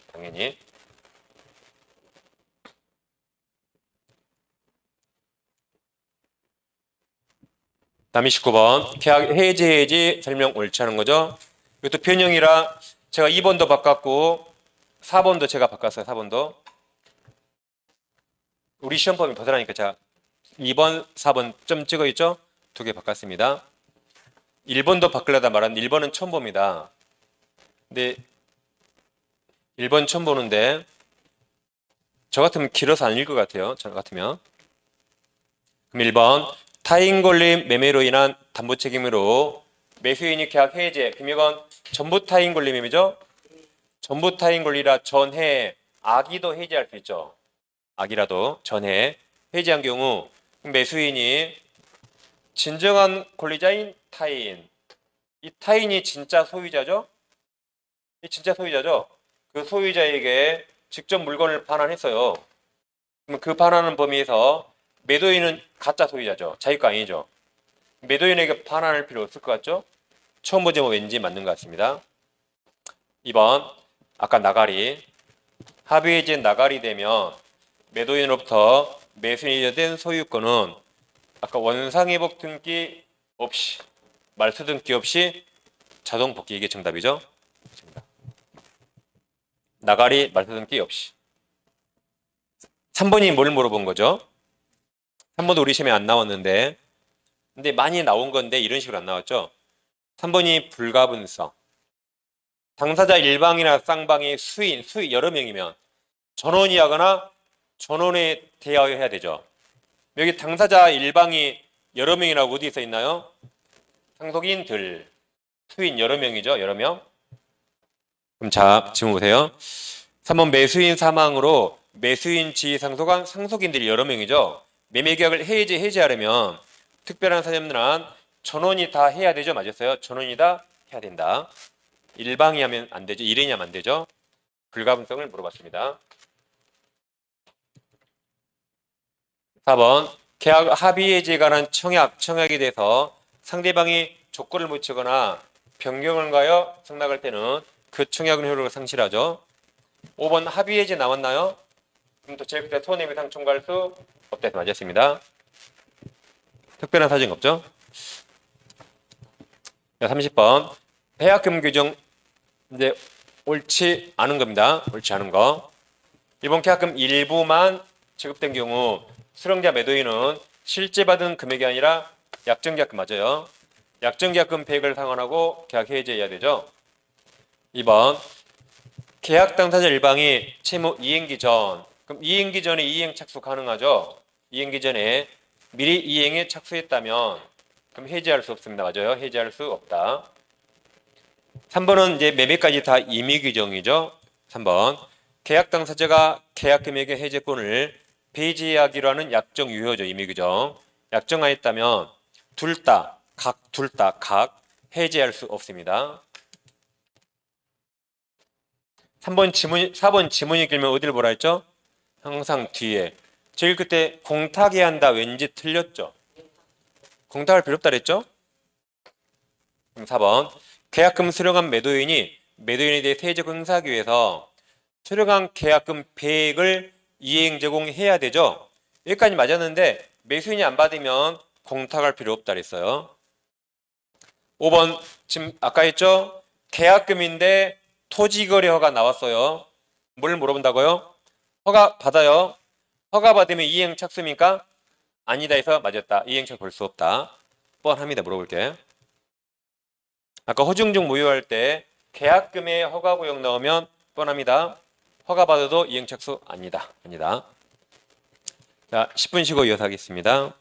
다음 29번 계약 해지 설명 옳지 않은 거죠. 이것도 변형이라 제가 2번도 바꿨고 4번도 제가 바꿨어요. 4번도 우리 시험범위 벗어나니까 제가 2번 4번 점 찍어 있죠. 두 개 바꿨습니다. 1번도 바꾸려다 말았는데 1번은 처음 봅니다. 근데 1번 처음 보는데 저 같으면 길어서 안 읽을 것 같아요. 저 같으면. 그럼 1번 타인 권리 매매로 인한 담보 책임으로 매수인이 계약 해제. 그럼 이건 전부 타인 권리 매매죠? 전부 타인 권리라 전해 악의도 해지할 수 있죠. 악이라도 전해 해지한 경우 매수인이 진정한 권리자인 타인, 이 타인이 진짜 소유자죠? 이 진짜 소유자죠? 그 소유자에게 직접 물건을 반환했어요. 그럼 그 반환하는 범위에서 매도인은 가짜 소유자죠. 자기 거 아니죠. 매도인에게 반환할 필요 없을 것 같죠? 처음 보지만 왠지 맞는 것 같습니다. 2번 아까 나가리 합의해진 나가리 되면 매도인으로부터 매수인이 된 소유권은 아까 원상회복 등기 없이 말소 등기 없이 자동 복귀 이게 정답이죠. 나가리 말소 등기 없이. 3번이 뭘 물어본 거죠? 3번도 우리 시험에 안 나왔는데 근데 많이 나온 건데 이런 식으로 안 나왔죠. 3번이 불가분성. 당사자 일방이나 쌍방이 수인 여러 명이면 전원이 하거나 전원에 대하여 해야 되죠. 여기 당사자 일방이 여러 명이라고 어디 써 있나요? 상속인들. 수인 여러 명이죠. 여러 명. 그럼 자, 지금 보세요. 3번 매수인 사망으로 매수인 지위 상속한 상속인들이 여러 명이죠. 매매계약을 해지하려면 특별한 사정난 전원이 다 해야 되죠. 맞았어요? 전원이 다 해야 된다. 일방이 하면 안 되죠. 일인이 하면 안 되죠. 불가분성을 물어봤습니다. 4번 계약 합의 해지에 관한 청약에 대해서 상대방이 조건을 묻히거나 변경을 가하여 승낙할 때는 그 청약은 효력을 상실하죠. 5번 합의 해지 나왔나요? 그럼 또 제일 끝에 손해배상 청구할 수 없다 해서 맞았습니다. 특별한 사정이 없죠. 30번 배약금 규정 이제 옳지 않은 겁니다. 옳지 않은 거. 이번 계약금 일부만 지급된 경우 수령자 매도인은 실제 받은 금액이 아니라 약정계약금 맞아요. 약정계약금 100을 상환하고 계약 해지해야 되죠. 2번 계약 당사자 일방이 채무 이행기 전 그럼 이행기 전에 이행 착수 가능하죠. 이행기 전에 미리 이행에 착수했다면 그럼 해지할 수 없습니다. 맞아요. 해지할 수 없다. 3번은 이제 매매까지 다 임의 규정이죠. 3번 계약 당사자가 계약 금액의 해제권을 배제하기로 하는 약정 유효죠. 임의 규정. 약정하였다면 둘 다 각 해제할 수 없습니다. 4번 지문이 길면 어디를 보라 했죠? 항상 뒤에. 제일 그때 공탁해야 한다 왠지 틀렸죠? 공탁할 필요 없다 그랬죠? 그럼 4번 계약금 수령한 매도인이 매도인에 대해 세제권 행사하기 위해서 수령한 계약금 100을 이행 제공해야 되죠. 여기까지 맞았는데 매수인이 안 받으면 공탁할 필요 없다 그랬어요. 5번 지금 아까 했죠? 계약금인데 토지거래 허가 나왔어요. 뭘 물어본다고요? 허가 받아요. 허가 받으면 이행 착수입니까? 아니다 해서 맞았다. 이행 착수 볼 수 없다. 뻔합니다. 물어볼게. 아까 허중중 무효할 때 계약금에 허가 구역 넣으면 뻔합니다. 허가 받아도 이행 착수 아니다. 자, 10분 쉬고 이어서 하겠습니다.